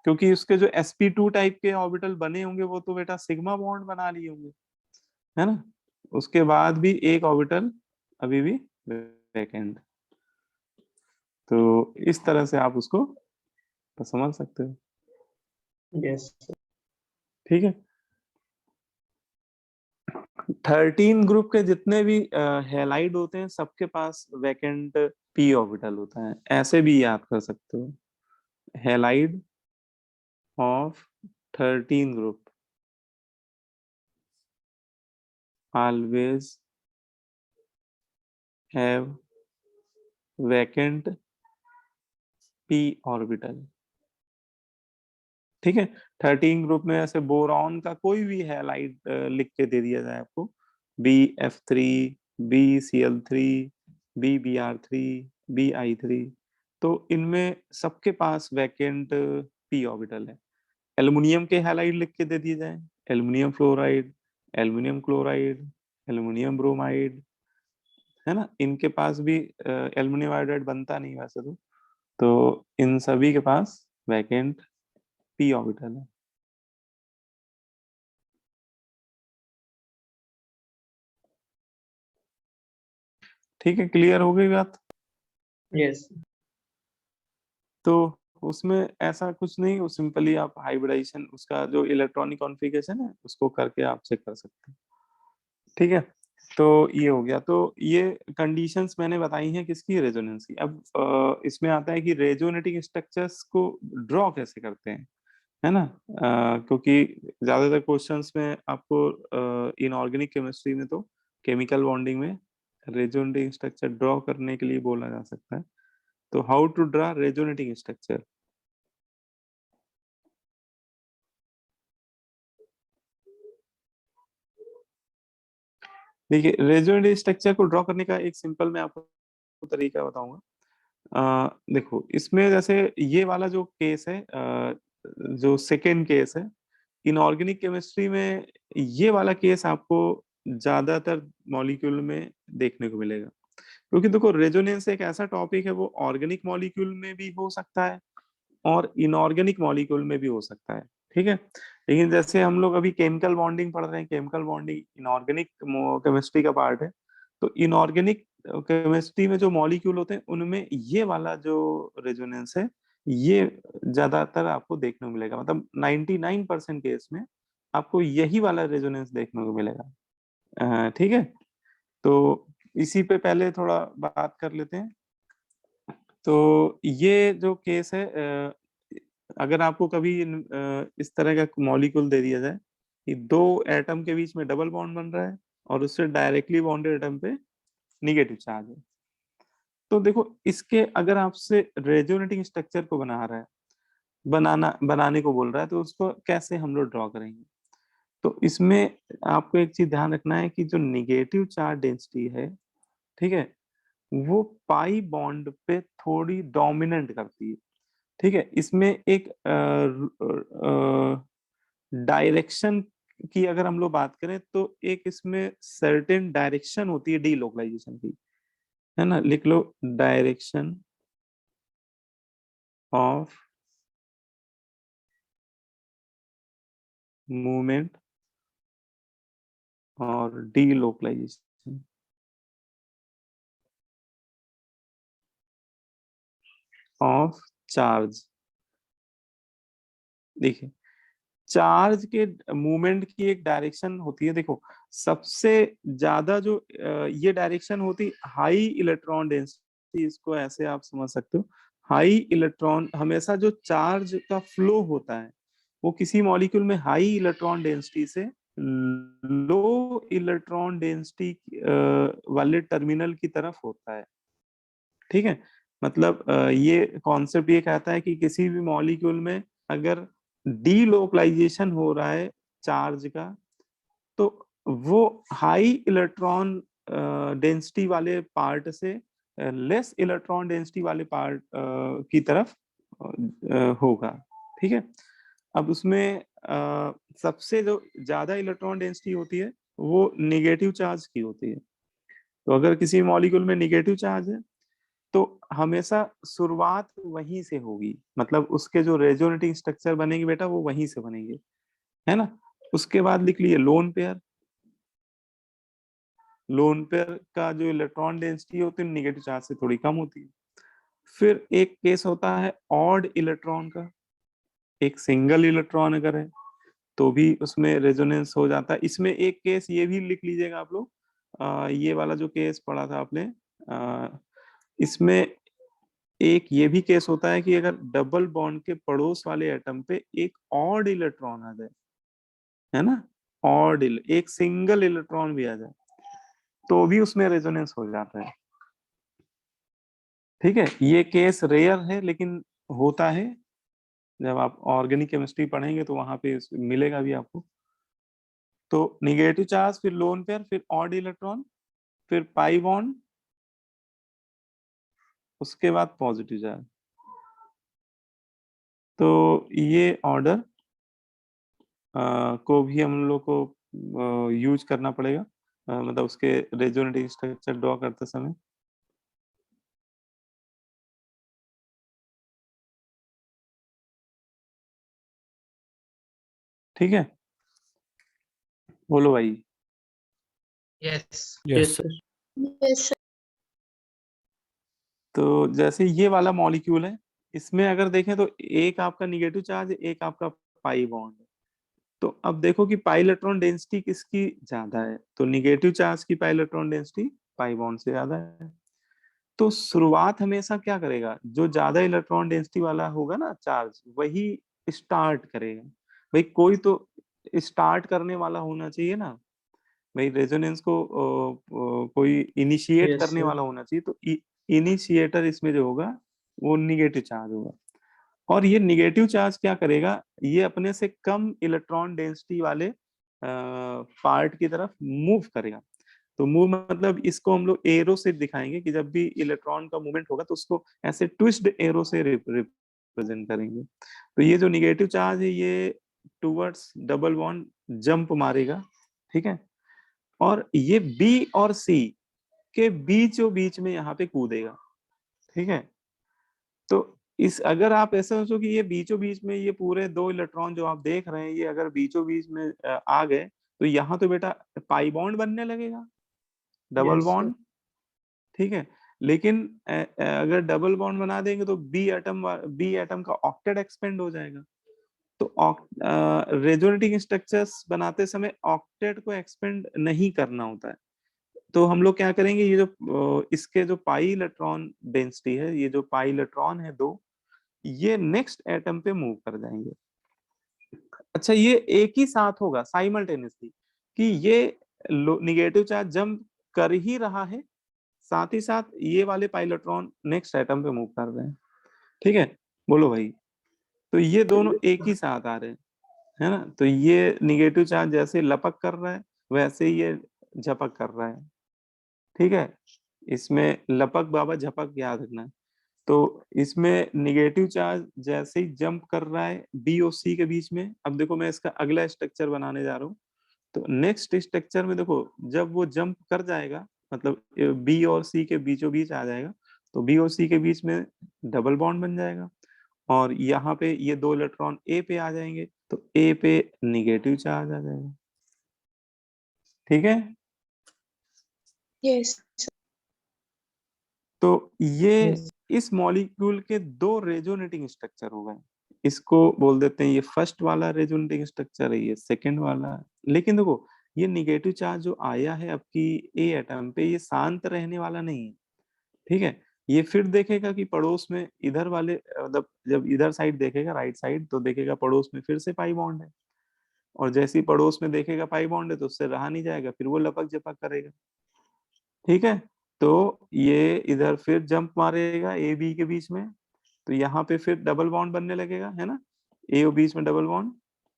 क्योंकि उसके जो sp2 टाइप के ऑर्बिटल बने होंगे वो तो बेटा सिग्मा बॉन्ड बना लिए होंगे, है ना, उसके बाद भी एक ऑर्बिटल अभी भी वैकेंट, तो इस तरह से आप उसको समझ सकते हो। यस। ठीक है, 13 ग्रुप के जितने भी हैलाइड होते हैं सबके पास वैकेंट p ऑर्बिटल होता है, ऐसे भी याद कर सकते हो, halide of 13 group always have vacant p orbital. ठीक है, 13 ग्रुप में ऐसे बोरॉन का कोई भी हैलाइड लिख के दे दिया जाए आपको, BF3, BCl3, BBr3, BI3, तो इनमें सबके पास वैकेंट p ऑर्बिटल है। एल्युमिनियम के हैलाइड लिख के दे दिए जाए, aluminium fluoride, aluminium chloride, aluminium bromide, है ना, इनके पास भी एल्युमिनियम आयोडाइड बनता नहीं वैसे तो इन सभी के पास वैकेंट p ऑर्बिटल है। ठीक है, क्लियर हो गई बात। यस। तो उसमें ऐसा कुछ नहीं, वो सिंपली आप हाइब्रिडाइजेशन उसका जो इलेक्ट्रॉनिक कॉन्फ़िगरेशन है उसको करके आप चेक कर सकते हैं। ठीक है, तो ये हो गया। तो ये कंडीशंस मैंने बताई हैं किसकी, रेजोनेंस की। अब इसमें आता है कि रेजोनेटिंग स्ट्रक्चर्स को ड्रॉ कैसे करते हैं, है ना। क्योंकि ज्यादातर क्वेश्चंस में आपको इनऑर्गेनिक केमिस्ट्री में तो केमिकल बॉन्डिंग में रेजोनेटिंग स्ट्रक्चर ड्रॉ करने के लिए बोला जा सकता है। तो how to draw resonating structure. देखिए, रेजोनेटिंग स्ट्रक्चर को ड्रॉ करने का एक सिंपल मैं आपको तरीका बताऊंगा। देखो, इसमें जैसे ये वाला जो केस है, जो सेकेंड केस है, इनऑर्गेनिक केमिस्ट्री में ये वाला केस आपको ज्यादातर मॉलिक्यूल में देखने को मिलेगा। क्योंकि देखो, रेजोनेंस एक ऐसा टॉपिक है, वो ऑर्गेनिक मॉलिक्यूल में भी हो सकता है और इनऑर्गेनिक मॉलिक्यूल में भी हो सकता है, ठीक है। लेकिन जैसे हम लोग अभी केमिकल बॉन्डिंग पढ़ रहे हैं, केमिकल बॉन्डिंग इनऑर्गेनिक केमिस्ट्री का पार्ट है। तो इनऑर्गेनिक केमिस्ट्री में जो मॉलिक्यूल होते हैं, उनमें ये वाला जो रेजोनेंस है, ये ज्यादातर आपको देखने को मिलेगा। मतलब 99% केस में आपको यही वाला रेजोनेंस देखने को मिलेगा। ठीक है। तो इसी पे पहले थोड़ा बात कर लेते हैं। तो ये जो केस है, अगर आपको कभी इस तरह का मॉलिक्यूल दे दिया जाए कि दो एटम के बीच में डबल बॉन्ड बन रहा है और उससे डायरेक्टली बॉन्डेड एटम पे निगेटिव चार्ज है, तो देखो, इसके अगर आपसे रेजोनेटिंग स्ट्रक्चर को बना रहा है, बनाने को बोल रहा है, तो उसको कैसे हम लोग ड्रॉ करेंगे। तो इसमें आपको एक चीज ध्यान रखना है कि जो निगेटिव चार्ज डेंसिटी है, ठीक है, वो पाई बॉन्ड पे थोड़ी डोमिनेंट करती है। ठीक है। इसमें एक डायरेक्शन की अगर हम लोग बात करें, तो एक इसमें सर्टेन डायरेक्शन होती है डीलोकलाइजेशन की, है ना। लिख लो, डायरेक्शन ऑफ मूवमेंट और डीलोकलाइजेशन ऑफ चार्ज। देखिए, चार्ज के मूवमेंट की एक डायरेक्शन होती है। देखो, सबसे ज्यादा जो ये डायरेक्शन होती, हाई इलेक्ट्रॉन डेंसिटी, इसको ऐसे आप समझ सकते हो। हाई इलेक्ट्रॉन, हमेशा जो चार्ज का फ्लो होता है, वो किसी मॉलिक्यूल में हाई इलेक्ट्रॉन डेंसिटी से लो इलेक्ट्रॉन डेंसिटी वाले टर्मिनल की तरफ होता है। ठीक है। मतलब ये कॉन्सेप्ट ये कहता है कि किसी भी मॉलिक्यूल में अगर डीलोकलाइजेशन हो रहा है चार्ज का, तो वो हाई इलेक्ट्रॉन डेंसिटी वाले पार्ट से लेस इलेक्ट्रॉन डेंसिटी वाले पार्ट की तरफ होगा। ठीक है। अब उसमें सबसे जो ज्यादा इलेक्ट्रॉन डेंसिटी होती है, वो निगेटिव चार्ज की होती है। तो अगर किसी मॉलिक्यूल में निगेटिव चार्ज है, तो हमेशा शुरुआत वहीं से होगी। मतलब उसके जो रेजोनेटिंग स्ट्रक्चर बनेगी बेटा, वो वहीं से बनेंगे, है ना। उसके बाद लिख लिए लोन पेयर। लोन पेयर का जो इलेक्ट्रॉन डेंसिटी होती है, निगेटिव चार्ज से थोड़ी कम होती है। फिर एक केस होता है ऑड इलेक्ट्रॉन का। एक सिंगल इलेक्ट्रॉन अगर है, तो भी उसमें रेजोनेंस हो जाता है। इसमें एक केस ये भी लिख लीजिएगा आप लोग, ये वाला जो केस पढ़ा था आपने, इसमें एक ये भी केस होता है कि अगर डबल बॉन्ड के पड़ोस वाले एटम पे एक ऑड इलेक्ट्रॉन आ जाए, है ना, एक सिंगल इलेक्ट्रॉन भी आ जाए, तो भी उसमें रेजोनेंस हो जाता है। ठीक है। ये केस रेयर है, लेकिन होता है। जब आप ऑर्गेनिक केमिस्ट्री पढ़ेंगे तो वहां पे मिलेगा भी आपको। तो निगेटिव चार्ज, फिर लोन पेयर, फिर ऑड इलेक्ट्रॉन, फिर पाई बॉन्ड, उसके बाद पॉजिटिव चार्ज। तो ये ऑर्डर को भी हम लोग को यूज करना पड़ेगा, मतलब उसके रेजोनेटिंग स्ट्रक्चर ड्रॉ करते समय। ठीक है, बोलो भाई। Yes yes yes sir. Sir. Yes sir. तो जैसे ये वाला मॉलिक्यूल है, इसमें अगर देखें तो एक आपका निगेटिव चार्ज, एक आपका पाई बॉन्ड है। तो अब देखो कि पाई इलेक्ट्रॉन डेंसिटी किसकी ज्यादा है, तो निगेटिव चार्ज की pi electron density pi bond से ज्यादा है। तो शुरुआत हमेशा क्या करेगा, जो ज्यादा इलेक्ट्रॉन डेंसिटी वाला होगा ना चार्ज, वही स्टार्ट करेगा। भाई कोई तो स्टार्ट करने वाला होना चाहिए ना, भाई रेजोनेंस को कोई इनिशिएट Yes, करने sir. वाला होना चाहिए। तो इनिशिएटर इसमें जो होगा वो निगेटिव चार्ज होगा। और ये निगेटिव चार्ज क्या करेगा, ये अपने से कम इलेक्ट्रॉन डेंसिटी वाले पार्ट की तरफ मूव करेगा। तो मूव मतलब इसको हम लोग एरो से दिखाएंगे कि जब भी इलेक्ट्रॉन का मूवमेंट होगा तो उसको ऐसे ट्विस्ट एरो से रिप्रेजेंट करेंगे। तो ये जो निगेटिव चार्ज है ये टुवर्ड्स डबल बॉन्ड जंप मारेगा, ठीक है। और ये बी और सी के बीचों बीच में यहाँ पे कूदेगा, ठीक है। तो इस अगर आप ऐसा सोचो कि ये बीचों बीच में ये पूरे दो इलेक्ट्रॉन जो आप देख रहे हैं ये अगर बीचों बीच में आ गए, तो यहाँ तो बेटा पाई बॉन्ड बनने लगेगा, डबल Yes, sir. बॉन्ड, ठीक है। लेकिन अगर डबल बॉन्ड बना देंगे तो बी एटम का ऑक्टेट एक्सपेंड हो जाएगा। तो रेजोनेटिंग स्ट्रक्चर्स बनाते समय ऑक्टेट को एक्सपेंड नहीं करना होता है। तो हम लोग क्या करेंगे, ये जो इसके जो पाई इलेक्ट्रॉन डेंसिटी है, ये जो पाई इलेक्ट्रॉन है दो, ये नेक्स्ट एटम पे मूव कर जाएंगे। अच्छा, ये एक ही साथ होगा साइमल्टेनियसली कि ये निगेटिव चार्ज जंप कर ही रहा है, साथ ही साथ ये वाले पाई इलेक्ट्रॉन नेक्स्ट एटम पे मूव कर रहे हैं, ठीक है। बोलो भाई, तो ये दोनों एक ही साथ आ रहे हैं, है ना। तो ये निगेटिव चार्ज जैसे लपक कर रहा है वैसे ही ये झपक कर रहा है, ठीक है। इसमें लपक बाबा झपक याद रखना है। तो इसमें निगेटिव चार्ज जैसे ही जंप कर रहा है बी और सी के बीच में। अब देखो मैं इसका अगला स्ट्रक्चर बनाने जा रहा हूँ। तो नेक्स्ट स्ट्रक्चर में देखो जब वो जंप कर जाएगा, मतलब बी और सी के बीचों बीच आ जाएगा, तो बी और सी के बीच में डबल बॉन्ड बन जाएगा। और यहाँ पे ये दो इलेक्ट्रॉन ए पे आ जाएंगे, तो ए पे निगेटिव चार्ज आ जाएगा, ठीक है। यस। तो ये Yes. इस मॉलिक्यूल के दो रेजोनेटिंग स्ट्रक्चर हो गए। इसको बोल देते हैं, ये फर्स्ट वाला रेजोनेटिंग स्ट्रक्चर है, ये सेकंड वाला है। लेकिन देखो ये निगेटिव चार्ज जो आया है आपकी ए एटम पे, ये शांत रहने वाला नहीं है, ठीक है। ये फिर देखेगा कि पड़ोस में इधर वाले मतलब जब इधर साइड देखेगा राइट साइड, तो देखेगा पड़ोस में फिर से पाई बॉन्ड है। और जैसे ही पड़ोस में देखेगा पाई बॉन्ड है तो उससे रहा नहीं जाएगा, फिर वो लपक झपक करेगा, ठीक है। तो ये इधर फिर जंप मारेगा ए बी के बीच में, तो यहाँ पे फिर डबल बॉन्ड बनने लगेगा, है ना। ए और बीच में डबल बॉन्ड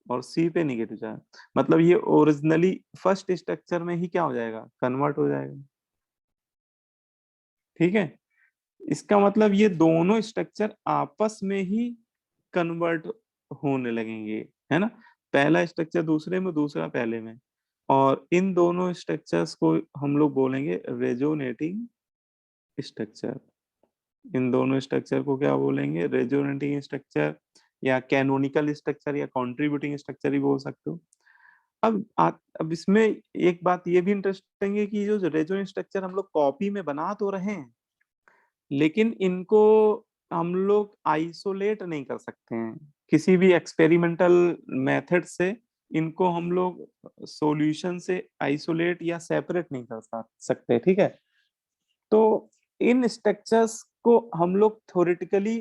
और सी पे निगेटिव चार्ज, मतलब ये ओरिजिनली फर्स्ट स्ट्रक्चर में ही क्या हो जाएगा, कन्वर्ट हो जाएगा, ठीक है। इसका मतलब ये दोनों स्ट्रक्चर आपस में ही कन्वर्ट होने लगेंगे, है ना। पहला स्ट्रक्चर दूसरे में, दूसरा पहले में। और इन दोनों स्ट्रक्चर्स को हम लोग बोलेंगे रेजोनेटिंग स्ट्रक्चर। इन दोनों स्ट्रक्चर को क्या बोलेंगे, रेजोनेटिंग स्ट्रक्चर या कैनोनिकल स्ट्रक्चर या कंट्रीब्यूटिंग स्ट्रक्चर ही बोल सकते हो। अब इसमें एक बात ये भी इंटरेस्टिंग है कि जो रेजोनेंट स्ट्रक्चर हम लोग कॉपी में बना तो रहे हैं, लेकिन इनको हम लोग आइसोलेट नहीं कर सकते हैं किसी भी एक्सपेरिमेंटल मेथड से। इनको हम लोग सॉल्यूशन से आइसोलेट या सेपरेट नहीं कर सकते, ठीक है। तो इन स्ट्रक्चर्स को हम लोग थ्योरेटिकली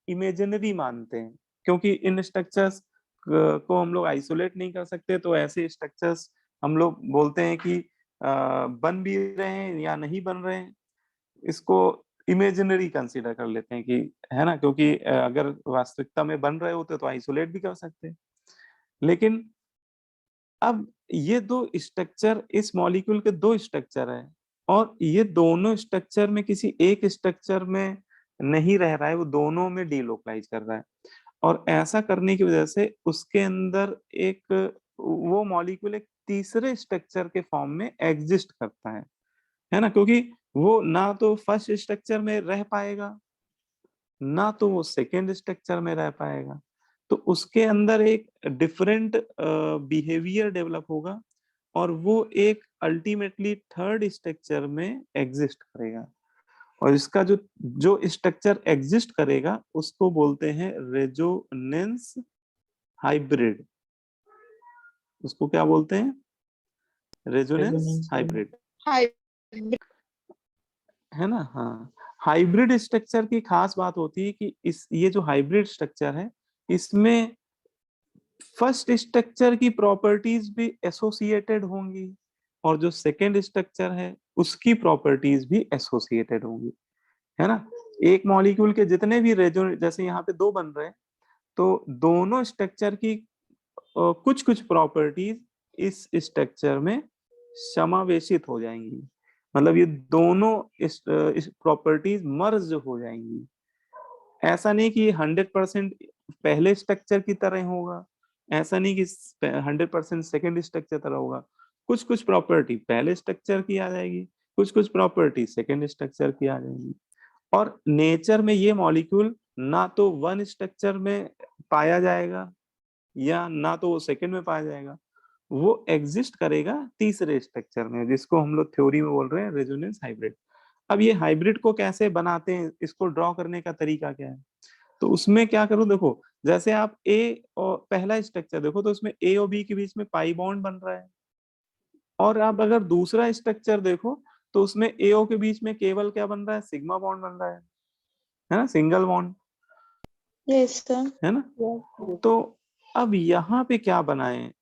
इमेजिनरी मानते हैं, क्योंकि इन स्ट्रक्चर्स को हम लोग आइसोलेट नहीं कर सकते। तो ऐसे स्ट्रक्चर्स हम लोग बोलते हैं कि बन भी रहे हैं या नहीं बन रहे हैं, इसको इमेजिनरी कंसीडर कर लेते हैं कि, है ना। क्योंकि अगर वास्तविकता में बन रहे होते तो आइसोलेट भी कर सकते हैं। लेकिन अब ये दो स्ट्रक्चर, इस मॉलिक्यूल के दो स्ट्रक्चर है, और ये दोनों स्ट्रक्चर में किसी एक स्ट्रक्चर में नहीं रह रहा है, वो दोनों में डीलोकलाइज कर रहा है। और ऐसा करने की वजह से उसके अंदर एक वो मॉलिक्यूल एक तीसरे स्ट्रक्चर के फॉर्म में एग्जिस्ट करता है ना। क्योंकि वो ना तो फर्स्ट स्ट्रक्चर में रह पाएगा, ना तो वो सेकेंड स्ट्रक्चर में रह पाएगा। तो उसके अंदर एक डिफरेंट बिहेवियर डेवलप होगा, और वो एक अल्टीमेटली थर्ड स्ट्रक्चर में एग्जिस्ट करेगा। और इसका जो जो स्ट्रक्चर एग्जिस्ट करेगा उसको बोलते हैं रेजोनेंस हाइब्रिड। उसको क्या बोलते हैं? Resonance Resonance hybrid, hybrid. है ना? हाँ, हाइब्रिड स्ट्रक्चर की खास बात होती है कि ये जो हाइब्रिड स्ट्रक्चर है इसमें फर्स्ट स्ट्रक्चर की प्रॉपर्टीज भी एसोसिएटेड होंगी और जो सेकंड स्ट्रक्चर है उसकी प्रॉपर्टीज भी एसोसिएटेड होंगी, है ना? एक मॉलिक्यूल के जितने भी रेजोनेंस, जैसे यहाँ पे 2 बन रहे हैं, तो दोनों स्ट्रक्चर की कुछ कुछ प्रॉपर्टीज इस स्ट्रक्चर में समावेशित हो जाएंगी, मतलब ये दोनों इस प्रॉपर्टीज मर्ज हो जाएंगी। ऐसा नहीं कि 100% पहले स्ट्रक्चर की तरह होगा, ऐसा नहीं कि 100% सेकंड स्ट्रक्चर तरह होगा। कुछ कुछ प्रॉपर्टी पहले स्ट्रक्चर की आ जाएगी, कुछ कुछ प्रॉपर्टी सेकंड स्ट्रक्चर की आ जाएगी। और नेचर में ये मॉलिक्यूल ना तो वन स्ट्रक्चर में पाया जाएगा या ना तो वो सेकंड में पाया जाएगा, वो एग्जिस्ट करेगा तीसरे स्ट्रक्चर में, जिसको हम लोग थ्योरी में बोल रहे हैं रेजोनेंस हाइब्रिड। अब ये हाइब्रिड को कैसे बनाते हैं, इसको ड्रॉ करने का तरीका क्या है? तो उसमें क्या करो, देखो जैसे आप ए और पहला स्ट्रक्चर देखो तो उसमें ए और बी के बीच में पाई बॉन्ड बन रहा है, और आप अगर दूसरा स्ट्रक्चर देखो तो उसमें ए ओ के बीच में केवल क्या बन रहा है? सिग्मा बॉन्ड बन रहा है ना? Single bond, yes sir. है ना? तो अब यहाँ पे क्या बनाए,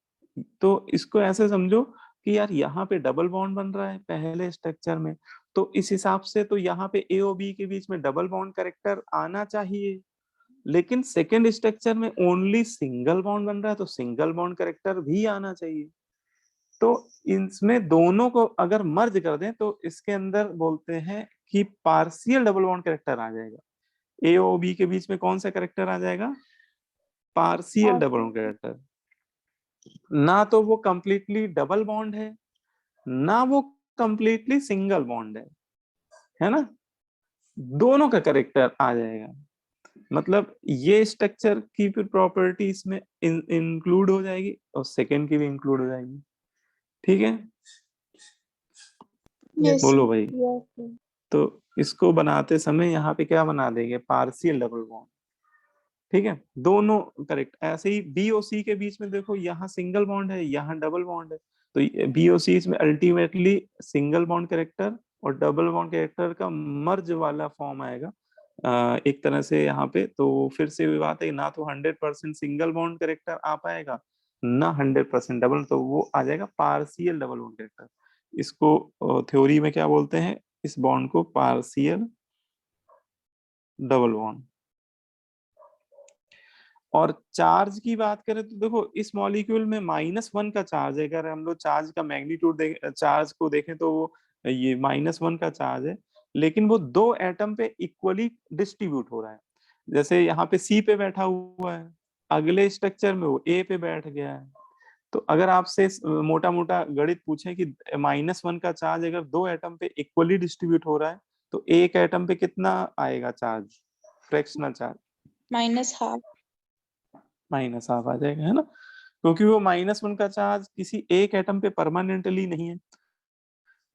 तो इसको ऐसे समझो कि यार यहाँ पे डबल बॉन्ड बन रहा है पहले स्ट्रक्चर में, तो इस हिसाब से तो यहाँ पे ए और बी के बीच में डबल बॉन्ड कैरेक्टर आना चाहिए, लेकिन सेकेंड स्ट्रक्चर में ओनली सिंगल बॉन्ड बन रहा है तो सिंगल बॉन्ड कैरेक्टर भी आना चाहिए। तो इसमें दोनों को अगर मर्ज कर दें तो इसके अंदर बोलते हैं कि पार्शियल डबल बॉन्ड कैरेक्टर आ जाएगा। ए और बी के बीच में कौन सा कैरेक्टर आ जाएगा? Partial double bond character. ना तो वो कंप्लीटली डबल बॉन्ड है, ना वो कंप्लीटली सिंगल बॉन्ड है ना? दोनों का कैरेक्टर आ जाएगा, मतलब ये स्ट्रक्चर की फिर प्रॉपर्टी इसमें इंक्लूड हो जाएगी और सेकंड की भी इंक्लूड हो जाएगी। ठीक है, यस बोलो भाई। तो इसको बनाते समय यहाँ पे क्या बना देंगे? Partial double bond. ठीक है, दोनों करेक्ट। ऐसे ही बी और सी के बीच में देखो, यहाँ सिंगल बॉन्ड है, यहाँ डबल बॉन्ड है, तो बी और सी इसमें अल्टीमेटली सिंगल बॉन्ड कैरेक्टर और डबल बॉन्ड कैरेक्टर का मर्ज वाला फॉर्म आएगा एक तरह से यहाँ पे। तो फिर से भी बात है, ना तो 100% सिंगल बॉन्ड कैरेक्टर आ पाएगा, ना 100% डबल, तो वो आ जाएगा पार्शियल डबल बॉन्ड कैरेक्टर। इसको थ्योरी में क्या बोलते हैं? इस बॉन्ड को पार्शियल डबल बॉन्ड। और चार्ज की बात करें तो देखो इस मॉलिक्यूल में -1 का चार्ज है। अगर हम लोग चार्ज का मैग्नीट्यूड चार्ज को देखें तो वो ये -1 का चार्ज है, लेकिन वो 2 एटम पे इक्वली डिस्ट्रीब्यूट हो रहा है। जैसे यहाँ पे सी पे बैठा हुआ है, अगले स्ट्रक्चर में वो ए पे बैठ गया है। तो अगर आपसे मोटा मोटा गणित पूछे कि -1 का चार्ज अगर 2 एटम पे इक्वली डिस्ट्रीब्यूट हो रहा है तो एक एटम पे कितना आएगा चार्ज, फ्रैक्शनल चार्ज? -12। -12 आ जाएगा, है ना? क्योंकि वो -1 का चार्ज किसी एक एटम पे परमानेंटली नहीं है।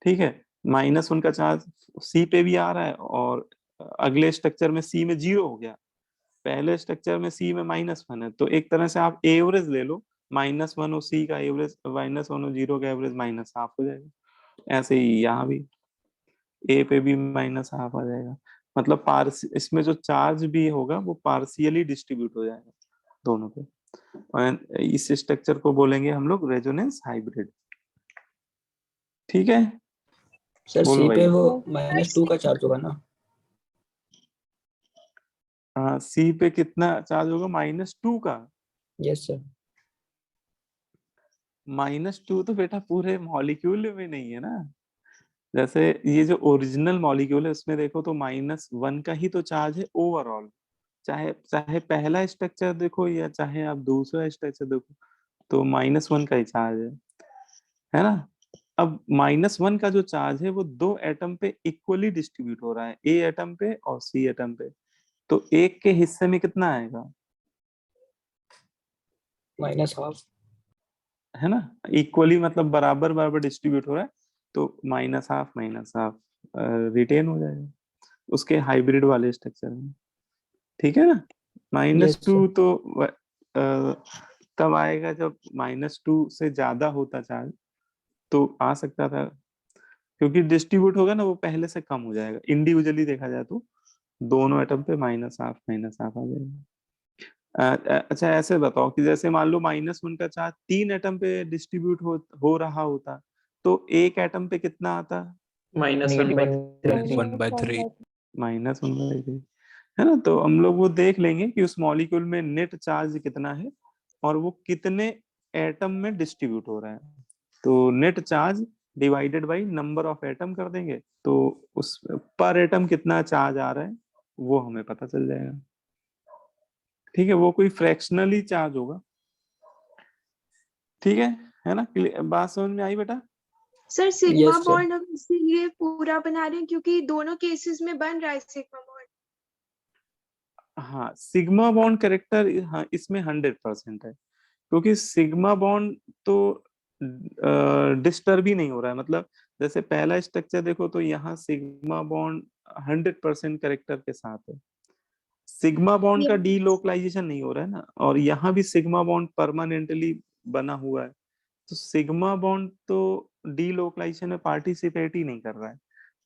ठीक है, -1 का चार्ज सी पे भी आ रहा है और अगले स्ट्रक्चर में सी में 0 हो गया, पहले स्ट्रक्चर में सी में -1 है, तो एक तरह से आप एवरेज ले लो, -1 और सी का एवरेज, -1 और 0 का एवरेज -12 हो जाएगा। ऐसे ही यहाँ भी ए पे भी -12 आ जाएगा, मतलब पार्स इसमें जो चार्ज भी होगा वो पार्शियली डिस्ट्रीब्यूट हो जाएगा दोनों पे। और इस स्ट्रक्चर को बोलेंगे हम लोग रेजोनेंस हाइब्रिड। ठीक है, सर बोलो सी भाई। पे वो -2 का चार्ज होगा ना? हाँ, सी पे कितना चार्ज होगा? -2 का। Yes sir. -2 तो बेटा पूरे मॉलिक्यूल में नहीं है ना। जैसे ये जो ओरिजिनल मॉलिक्यूल है उसमें देखो तो -1 का ही तो चार्ज है ओवरऑल, चाहे चाहे पहला स्ट्रक्चर देखो या चाहे आप दूसरा स्ट्रक्चर देखो, तो -1 का ही चार्ज है ना? अब -1 का जो चार्ज है वो 2 एटम पे इक्वली डिस्ट्रीब्यूट हो रहा है, ए एटम पे और सी एटम पे, तो एक के हिस्से में कितना आएगा? -12। है ना? इक्वली मतलब बराबर बराबर डिस्ट्रीब्यूट हो रहा है, तो -12 रिटेन हो जाएगा उसके हाइब्रिड वाले स्ट्रक्चर में। ठीक है ना? Yes -2 sir. तो तब आएगा जब -2 से ज्यादा होता चार्ज, तो आ सकता था, क्योंकि डिस्ट्रीब्यूट होगा ना वो पहले से कम हो जाएगा। इंडिविजुअली देखा जाए तो दोनों एटम पे -12 आ जाएगा। अच्छा ऐसे बताओ कि जैसे मान लो -1 का चार्ज 3 एटम पे डिस्ट्रीब्यूट हो रहा होता, तो एक एटम पे कितना आता? -1/3 1/3 -1/3, है ना। तो हम लोग वो देख लेंगे कि उस मॉलिक्यूल में नेट चार्ज कितना है और वो कितने एटम में डिस्ट्रीब्यूट हो रहा है। तो net charge divided by number of atom कर देंगे, तो उस पर एटम कितना चार्ज आ रहा है वो हमें पता चल जाएगा। ठीक है, वो कोई फ्रैक्शनली चार्ज होगा। ठीक है ना। बात समझ में आई बेटा? Sir sigma Yes, sir. Bond हम इसीलिए पूरा बना रहे हैं क्योंकि दोनों केसेस में बन रहा है सिग्मा बॉन्ड। हाँ, सिग्मा बॉन्ड कैरेक्टर हाँ इसमें 100% है, क्योंकि सिग्मा बॉन्ड तो डिस्टर्ब ही नहीं हो रहा है। मतलब जैसे पहला स्ट्रक्चर देखो तो यहाँ सिग्मा बॉन्ड 100% कैरेक्टर के साथ है, सिग्मा बॉन्ड का Yes. डीलोकलाइजेशन नहीं हो रहा है ना, और यहाँ भी सिग्मा बॉन्ड परमानेंटली बना हुआ है, तो सिग्मा बॉन्ड तो डीलोकलाइजेशन में पार्टिसिपेट ही नहीं कर रहा है,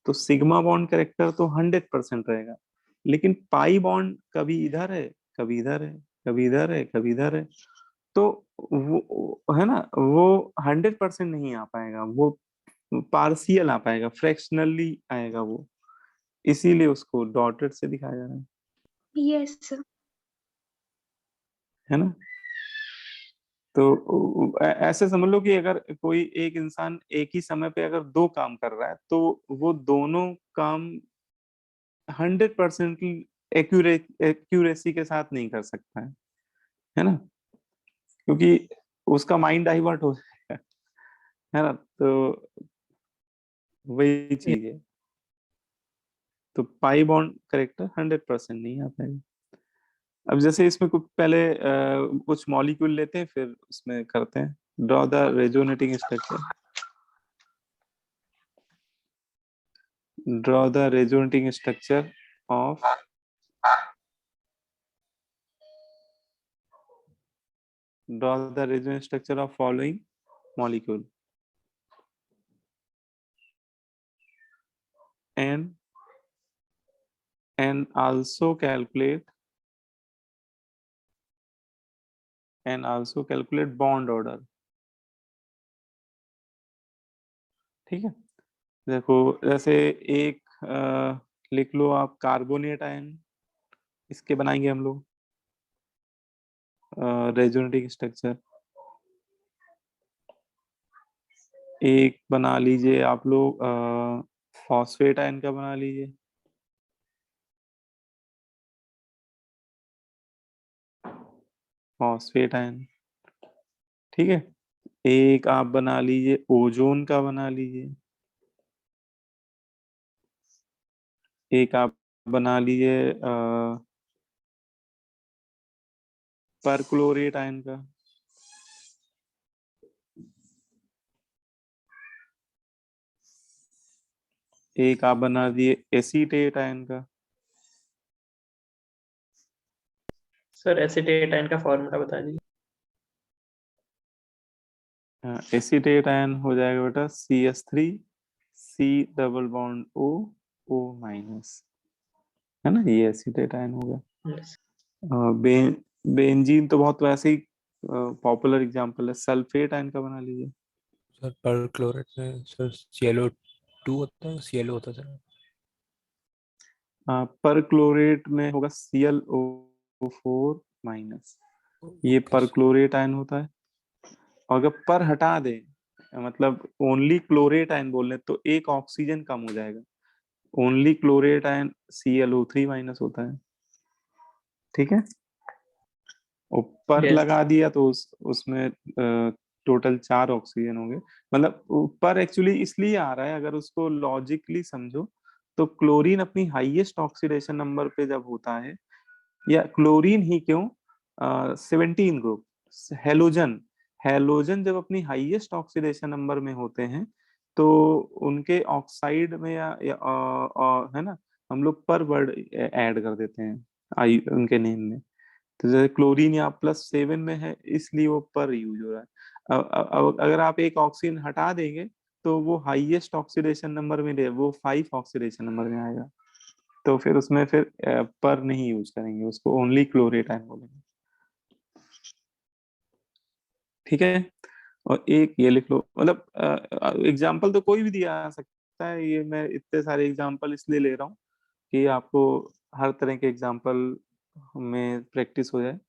तो सिग्मा बॉन्ड कैरेक्टर तो 100% रहेगा। लेकिन पाई बॉन्ड कभी इधर है, कभी इधर है, कभी इधर है, कभी इधर है, तो वो है ना, वो 100% नहीं आ पाएगा, वो पार्शियल आ पाएगा, फ्रैक्शनली आएगा वो, इसीलिए उसको डॉटेड से दिखाया जा रहा है। Yes sir. है ना। तो ऐसे समझ लो कि अगर कोई एक इंसान एक ही समय पे अगर 2 काम कर रहा है, तो वो दोनों काम 100% एक्यूरेसी के साथ नहीं कर सकता है ना, क्योंकि उसका माइंड डाइवर्ट हो जाएगा, है ना। तो वही चीज है, तो पाई बॉन्ड करेक्टर 100% नहीं आ पाएगा। अब जैसे इसमें कुछ पहले कुछ मॉलिक्यूल लेते हैं, फिर उसमें करते हैं। Draw the resonating structure, draw the resonating structure of following molecule and also calculate bond order। ठीक है, देखो जैसे एक लिख लो आप कार्बोनेट आयन, इसके बनाएंगे हम लोग रेजोनेटिंग स्ट्रक्चर। एक बना लीजिए आप लोग फॉस्फेट आयन का बना लीजिए, फॉस्फेट आयन। ठीक है, एक आप बना लीजिए ओजोन का बना लीजिए, एक आप बना लीजिए परक्लोरेट आयन का, एक आप बना दिए एसीटेट आयन का। सर एसीटेट आयन का फॉर्मूला बता दीजिए। एसीटेट आयन हो जाएगा बेटा CH3 C double bond O O-, है ना, ये एसीटेट आयन होगा। Yes. बेंजीन तो बहुत वैसे ही पॉपुलर एग्जांपल है, सल्फेट आयन का बना लीजिए। सर पर क्लोरेट में सर ClO2 होता है, ClO होता है सर। पर क्लोरेट में होगा ClO4-, ये ओके पर सर। क्लोरेट आयन होता है। और अगर पर हटा दे, मतलब ओनली क्लोरेट आयन बोल रहे तो एक ऑक्सीजन कम हो जाएगा, ओनली क्लोरेट आयन ClO3- होता है। ठीक है, ऊपर Yes. लगा दिया तो उसमें टोटल 4 ऑक्सीजन होंगे। मतलब ऊपर एक्चुअली इसलिए आ रहा है, अगर उसको लॉजिकली समझो तो क्लोरीन अपनी हाईएस्ट ऑक्सीडेशन नंबर पे जब होता है, या क्लोरीन ही क्यों 17 ग्रुप हेलोजन, हेलोजन जब अपनी हाईएस्ट ऑक्सीडेशन नंबर में होते हैं, तो उनके ऑक्साइड में है ना, हम लोग पर वर्ड ऐड कर देते हैं उनके नेम में। तो जैसे क्लोरीन यहाँ +7 में है इसलिए वो पर यूज हो रहा है। अब अगर आप एक ऑक्सीजन हटा देंगे तो वो हाईएस्ट ऑक्सीडेशन नंबर में वो 5 ऑक्सीडेशन नंबर में आएगा, तो फिर उसमें फिर पर नहीं यूज करेंगे, उसको ओनली क्लोरेट आयन बोलेंगे। ठीक है, और एक ये लिख लो, मतलब एग्जाम्पल तो कोई भी दिया जा सकता है, ये मैं इतने सारे एग्जाम्पल इसलिए ले रहा हूँ कि आपको हर तरह के एग्जाम्पल में प्रैक्टिस हो जाए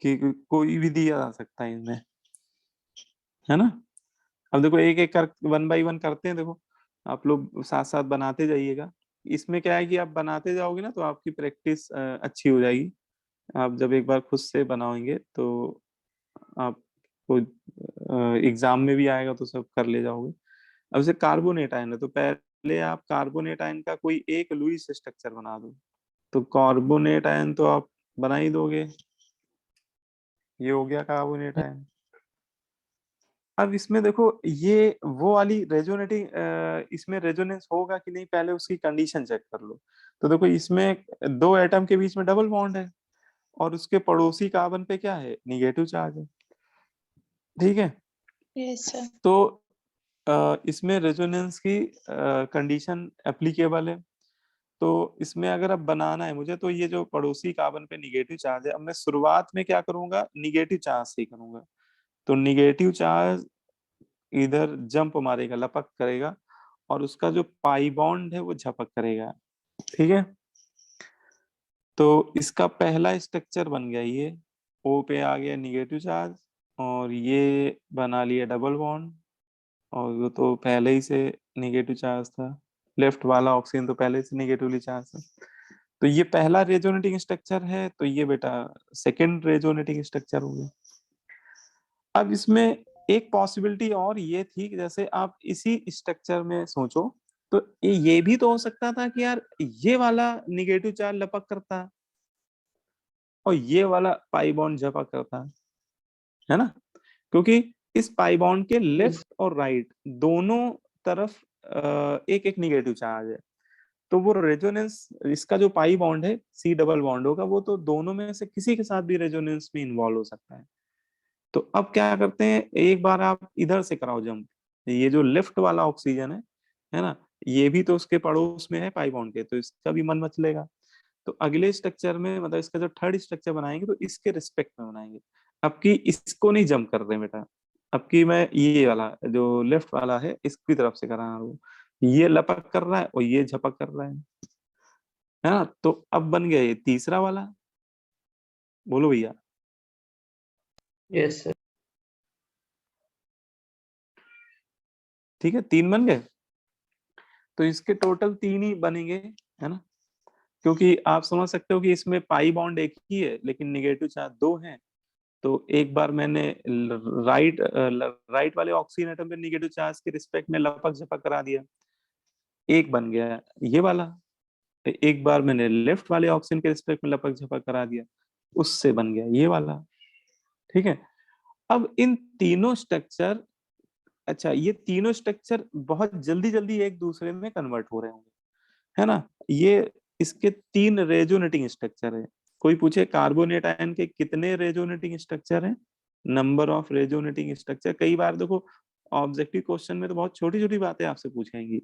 कि कोई भी दिया जा सकता है इनमें, है ना। अब देखो एक एक कर 1 बाय 1 करते हैं, देखो आप लोग साथ साथ बनाते जाइएगा। इसमें क्या है कि आप बनाते जाओगे ना तो आपकी प्रैक्टिस अच्छी हो जाएगी। आप जब एक बार खुद से बनाओगे तो आपको एग्जाम में भी आएगा तो सब कर ले जाओगे। अब जैसे कार्बोनेट आयन है तो पहले आप कार्बोनेट आयन का कोई एक लुईस स्ट्रक्चर बना दो। तो कार्बोनेट आयन तो आप बना ही दोगे, ये हो गया कार्बोनेट आयन। अब इसमें देखो ये वो वाली रेजोनेटिंग, इसमें रेजोनेंस होगा कि नहीं पहले उसकी कंडीशन चेक कर लो। तो देखो इसमें 2 एटम के बीच में डबल बॉन्ड है और उसके पड़ोसी कार्बन पे क्या है, निगेटिव चार्ज है। ठीक है, यस सर। तो इसमें रेजोनेंस की कंडीशन एप्लीकेबल है। तो इसमें अगर अब बनाना है मुझे तो ये जो पड़ोसी कार्बन पे निगेटिव चार्ज है, अब मैं शुरुआत में क्या करूंगा, निगेटिव चार्ज से ही करूंगा। तो निगेटिव चार्ज इधर जंप मारेगा, लपक करेगा और उसका जो पाई बॉन्ड है वो झपक करेगा। ठीक है, तो इसका पहला स्ट्रक्चर बन गया, ये O पे आ गया निगेटिव चार्ज और ये बना लिया डबल बॉन्ड, और वो तो पहले ही से निगेटिव चार्ज था, लेफ्ट वाला ऑक्सीजन तो पहले से निगेटिवली चार्ज था। तो ये पहला रेजोनेटिंग स्ट्रक्चर है, तो ये बेटा सेकंड रेजोनेटिंग स्ट्रक्चर हो गया। अब इसमें एक पॉसिबिलिटी और ये थी कि जैसे आप इसी स्ट्रक्चर में सोचो तो ये भी तो हो सकता था कि यार ये वाला निगेटिव चार्ज लपक करता और ये वाला पाई बॉन्ड झपक करता, है ना, क्योंकि इस पाई बॉन्ड के लेफ्ट और राइट दोनों तरफ एक एक निगेटिव चार्ज है। तो वो रेजोनेंस, इसका जो पाई बॉन्ड है सी डबल बॉन्ड होगा, वो तो दोनों में से किसी के साथ भी रेजोनेंस में इन्वॉल्व हो सकता है। तो अब क्या करते हैं, एक बार आप इधर से कराओ जंप, ये जो लेफ्ट वाला ऑक्सीजन है ना, ये भी तो उसके पड़ोस में है पाई बॉन्ड के, तो इसका भी मन मचलेगा। तो अगले स्ट्रक्चर में, मतलब इसका जो थर्ड स्ट्रक्चर बनाएंगे तो इसके रिस्पेक्ट में बनाएंगे। अब की इसको नहीं जंप कर रहे बेटा, अब की मैं ये वाला जो लेफ्ट वाला है इसकी तरफ से करा रहा हूँ, ये लपक कर रहा है और ये झपक कर रहा है ना। तो अब बन गया ये तीसरा वाला, बोलो भैया। Yes sir. ठीक है, 3 बन गए, तो इसके टोटल 3 ही बनेंगे, है ना, क्योंकि आप समझ सकते हो कि इसमें पाई बॉन्ड एक ही है लेकिन निगेटिव चार्ज 2 हैं। तो एक बार मैंने राइट वाले ऑक्सीजन एटम पे निगेटिव चार्ज के रिस्पेक्ट में लपक झपक करा दिया, एक बन गया ये वाला। एक बार मैंने लेफ्ट वाले ऑक्सीजन के रिस्पेक्ट में लपक झपक करा दिया, उससे बन गया ये वाला। ठीक है, अब इन तीनों स्ट्रक्चर, अच्छा ये तीनों स्ट्रक्चर बहुत जल्दी जल्दी एक दूसरे में कन्वर्ट हो रहे होंगे, है ना। ये इसके 3 रेजोनेटिंग स्ट्रक्चर है। कोई पूछे कार्बोनेट आयन के कितने रेजोनेटिंग स्ट्रक्चर हैं, नंबर ऑफ रेजोनेटिंग स्ट्रक्चर, कई बार देखो ऑब्जेक्टिव क्वेश्चन में तो बहुत छोटी छोटी बातें आपसे पूछेंगी।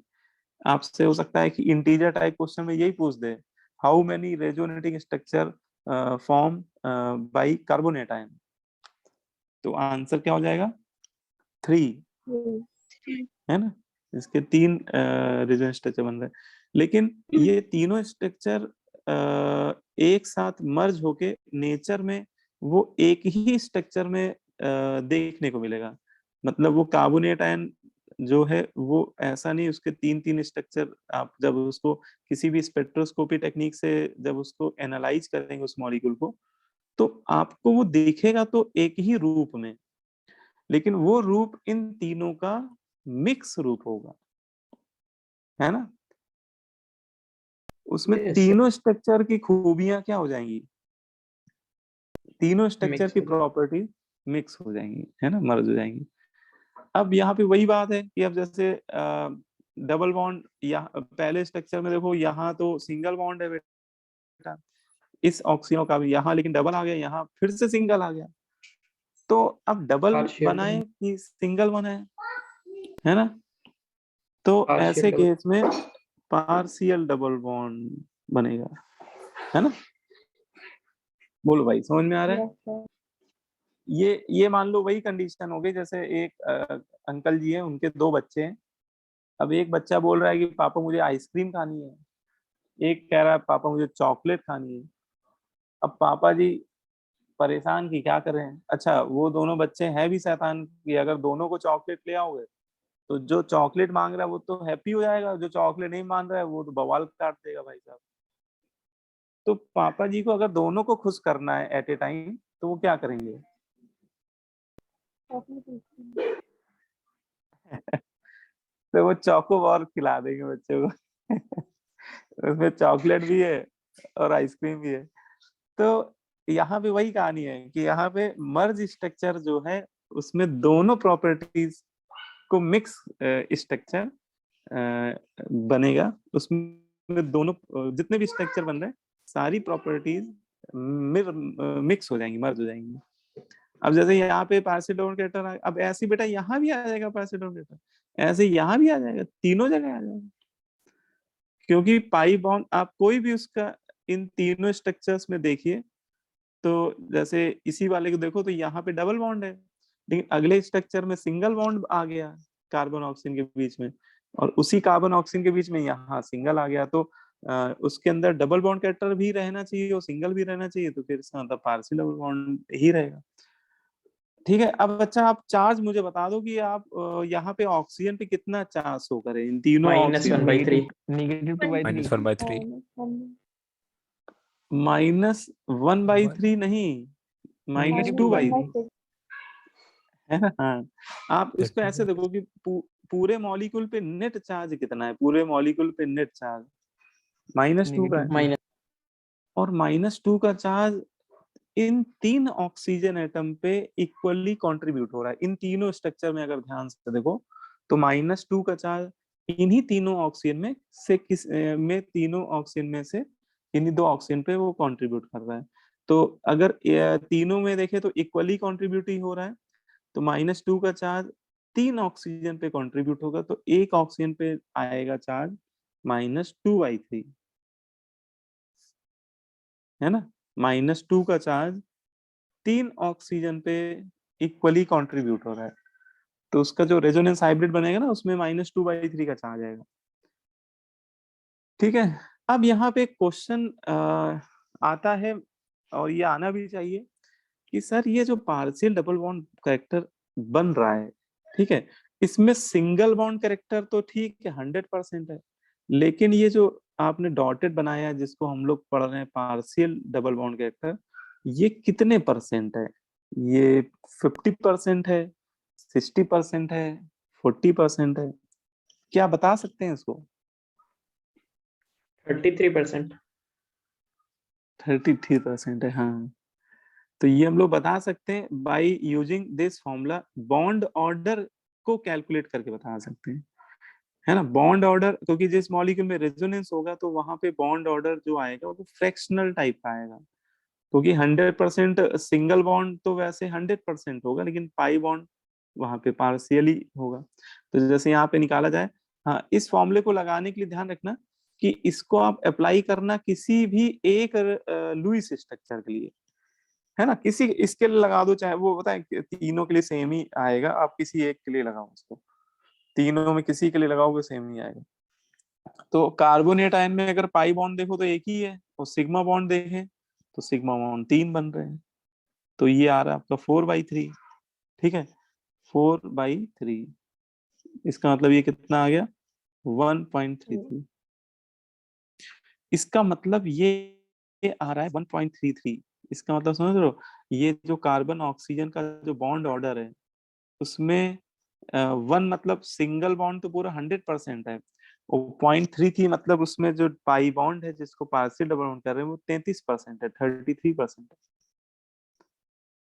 आपसे हो सकता है कि इंटीजर टाइप क्वेश्चन में यही पूछ दे, how many resonating structure form by carbonate ion, तो आंसर क्या हो जाएगा 3, है ना। इसके 3 रेजोनेंस स्ट्रक्चर बन रहे हैं, लेकिन ये तीनों स्ट्रक्चर एक साथ मर्ज होके नेचर में वो एक ही स्ट्रक्चर में देखने को मिलेगा। मतलब वो कार्बोनेट आयन जो है वो ऐसा नहीं, उसके 3 स्ट्रक्चर, आप जब उसको किसी भी स्पेक्ट्रोस्कोपी टेक्निक से जब उसको एनालाइज करेंगे उस मॉलिक्यूल को, तो आपको वो दिखेगा तो एक ही रूप में, लेकिन वो रूप इन तीनों का मिक्स रूप होगा, है ना। उसमें Yes, तीनों स्ट्रक्चर की खूबियां क्या हो जाएंगी, तीनों स्ट्रक्चर मिक्स की प्रॉपर्टी मिक्स हो जाएंगी, है ना, मर्ज हो जाएंगी। अब यहाँ पे वही बात है कि अब जैसे डबल बॉन्ड, यहाँ पहले स्ट्रक्चर में देखो यहाँ तो सिंगल बॉन्ड है बेटा, इस ऑक्सीजन का भी यहाँ लेकिन डबल आ गया, यहाँ फिर से सिंगल आ गया। तो अब डबल Partial बनाए कि सिंगल बनाए, है ना? तो Partial ऐसे double. केस में पार्शियल डबल बॉन्ड बनेगा, है ना? बोलो भाई, समझ में आ रहा है? ये मान लो वही कंडीशन हो गई, जैसे एक अंकल जी हैं, उनके 2 बच्चे हैं। अब एक बच्चा बोल रहा है कि पापा मुझे आइसक्रीम खानी है, एक कह रहा है पापा मुझे चॉकलेट खानी है। अब पापा जी परेशान कि क्या करें। अच्छा, वो दोनों बच्चे हैं भी शैतान कि अगर दोनों को चॉकलेट ले आओगे तो जो चॉकलेट मांग रहा है वो तो हैप्पी हो जाएगा, जो चॉकलेट नहीं मान रहा है वो तो बवाल काट देगा भाई साहब। तो पापा जी को अगर दोनों को खुश करना है एट ए टाइम तो वो क्या करेंगे? तो वो चॉकोबार खिला देंगे बच्चों को। उसमें चॉकलेट भी है और आइसक्रीम भी है। तो यहाँ पे वही कहानी है कि यहाँ पे मर्ज स्ट्रक्चर जो है उसमें दोनों प्रॉपर्टीज को मिक्स स्ट्रक्चर बनेगा। उसमें दोनों जितने भी स्ट्रक्चर बन रहे हैं सारी प्रॉपर्टीज मिक्स हो जाएंगी, मर्ज हो जाएंगी। अब जैसे यहाँ पे पार्शियल डबल कैरेक्टर, अब ऐसे बेटा यहाँ भी आ जाएगा पार्शियल डबल कैरेक्टर, ऐसे यहाँ भी आ जाएगा, तीनों जगह आ जाएगा। क्योंकि पाई बॉन्ड आप कोई भी उसका इन तीनों स्ट्रक्चर्स में देखिए, तो जैसे इसी वाले को देखो तो यहाँ पे डबल बॉन्ड है, लेकिन अगले स्ट्रक्चर में सिंगल बॉन्ड आ गया कार्बन ऑक्सीजन के बीच में, और उसी कार्बन ऑक्सीजन के बीच में यहाँ सिंगल आ गया। तो उसके अंदर डबल बॉन्ड कैरेक्टर भी रहना चाहिए और सिंगल भी रहना चाहिए, तो फिर इसका मतलब पार्शियल डबल बॉन्ड ही रहेगा। ठीक है। अब अच्छा, आप चार्ज मुझे बता दो कि आप यहाँ पे ऑक्सीजन पे कितना चार्ज शो करे इन तीनों ऑक्सीजन -1/3. -1/3 -1/3 नहीं, -2/3 है ना? हाँ, आप इसको ऐसे देखो कि पूरे मॉलिक्यूल पे नेट चार्ज कितना है, पूरे मॉलिक्यूल पे नेट चार्ज -2 का है। Minus. और -2 का चार्ज इन 3 ऑक्सीजन एटम पे इक्वली कंट्रीब्यूट हो रहा है। इन तीनों स्ट्रक्चर में अगर ध्यान से देखो तो -2 का चार्ज इन्हीं तीनों ऑक्सीजन में से तीनों ऑक्सीजन में से इन्हीं 2 ऑक्सीजन पे वो कंट्रीब्यूट कर रहा है। तो अगर तीनों में देखे तो इक्वली कंट्रीब्यूट ही हो रहा है, तो -2 का चार्ज 3 ऑक्सीजन पे कंट्रीब्यूट होगा, तो एक ऑक्सीजन पे आएगा चार्ज -2/3, है ना? -2 का चार्ज 3 ऑक्सीजन पे इक्वली कंट्रीब्यूट हो रहा है, तो उसका जो रेजोनेंस हाइब्रिड बनेगा ना उसमें -2/3 का चार्ज आएगा। ठीक है। अब यहाँ पे क्वेश्चन आता है, और ये आना भी चाहिए कि सर ये जो पार्शियल डबल बॉन्ड कैरेक्टर बन रहा है, ठीक है, इसमें सिंगल बॉन्ड कैरेक्टर तो ठीक है 100% है, लेकिन ये जो आपने डॉटेड बनाया है जिसको हम लोग पढ़ रहे हैं पार्शियल डबल बॉन्ड कैरेक्टर, ये कितने परसेंट है? ये 50% है, 60% है, 40% है? क्या बता सकते हैं इसको? 33%. 33% है, हाँ। तो ये हम लोग बता सकते हैं by using this formula, bond order को कैलकुलेट करके बता सकते हैं, है ना? बॉन्ड ऑर्डर, क्योंकि जिस मॉलिक्यूल में रेजोनेंस होगा तो वहां पे बॉन्ड ऑर्डर जो आएगा वो फ्रैक्शनल टाइप का आएगा, क्योंकि 100% सिंगल बॉन्ड तो वैसे 100% होगा, लेकिन पाई बॉन्ड वहां पे पार्शियली होगा। तो जैसे यहाँ पे निकाला जाए, हाँ, इस फॉर्मूले को लगाने के लिए ध्यान रखना कि इसको आप अप्लाई करना किसी भी एक लुईस स्ट्रक्चर के लिए, है ना? किसी इसके लिए लगा दो, चाहे वो बताए तीनों के लिए सेम ही आएगा, आप किसी एक के लिए लगाओ उसको, तीनों में किसी के लिए लगाओगे सेम ही आएगा। तो कार्बोनेट आयन में अगर पाई बॉन्ड देखो तो एक ही है, और सिग्मा बॉन्ड देखें तो सिग्मा बॉन्ड 3 बन रहे हैं, तो ये आ रहा है आपका 4/3। ठीक है, 4/3, इसका मतलब ये कितना आ गया? 1.33। इसका मतलब ये आ रहा है 1.33। इसका मतलब समझ रहे हो, ये जो कार्बन ऑक्सीजन का जो बॉन्ड ऑर्डर है उसमें 1 मतलब सिंगल बॉन्ड तो पूरा 100% है, और 0.33 मतलब उसमें जो पाई बॉन्ड है जिसको पार्शियल डबल बॉन्ड कर रहे हैं वो 33% है, 33% है।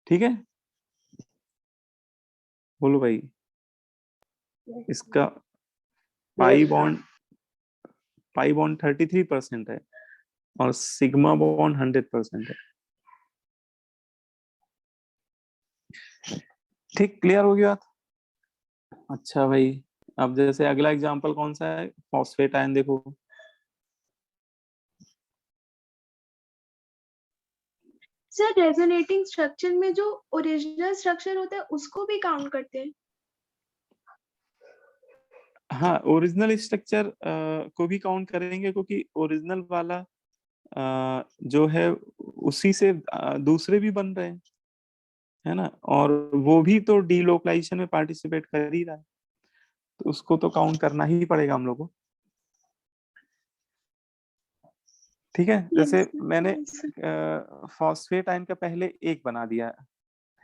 ठीक है, बोलो भाई। इसका पाई बॉन्ड 33% है, और सिग्मा बॉन्ड 100% है। ठीक, क्लियर हो गया? अच्छा भाई, अब जैसे अगला एग्जांपल कौन सा है, फॉस्फेट आयन देखो। सर रेजोनेटिंग स्ट्रक्चर में जो ओरिजिनल स्ट्रक्चर होता है उसको भी काउंट करते हैं? हाँ, ओरिजिनल स्ट्रक्चर को भी काउंट करेंगे, क्योंकि ओरिजिनल वाला जो है उसी से दूसरे भी बन रहे हैं, है ना, और वो भी तो डीलोकलाइजेशन में पार्टिसिपेट कर ही रहा है, तो उसको तो काउंट करना ही पड़ेगा हम लोग को। ठीक है, जैसे मैंने फॉस्फेट आयन का पहले एक बना दिया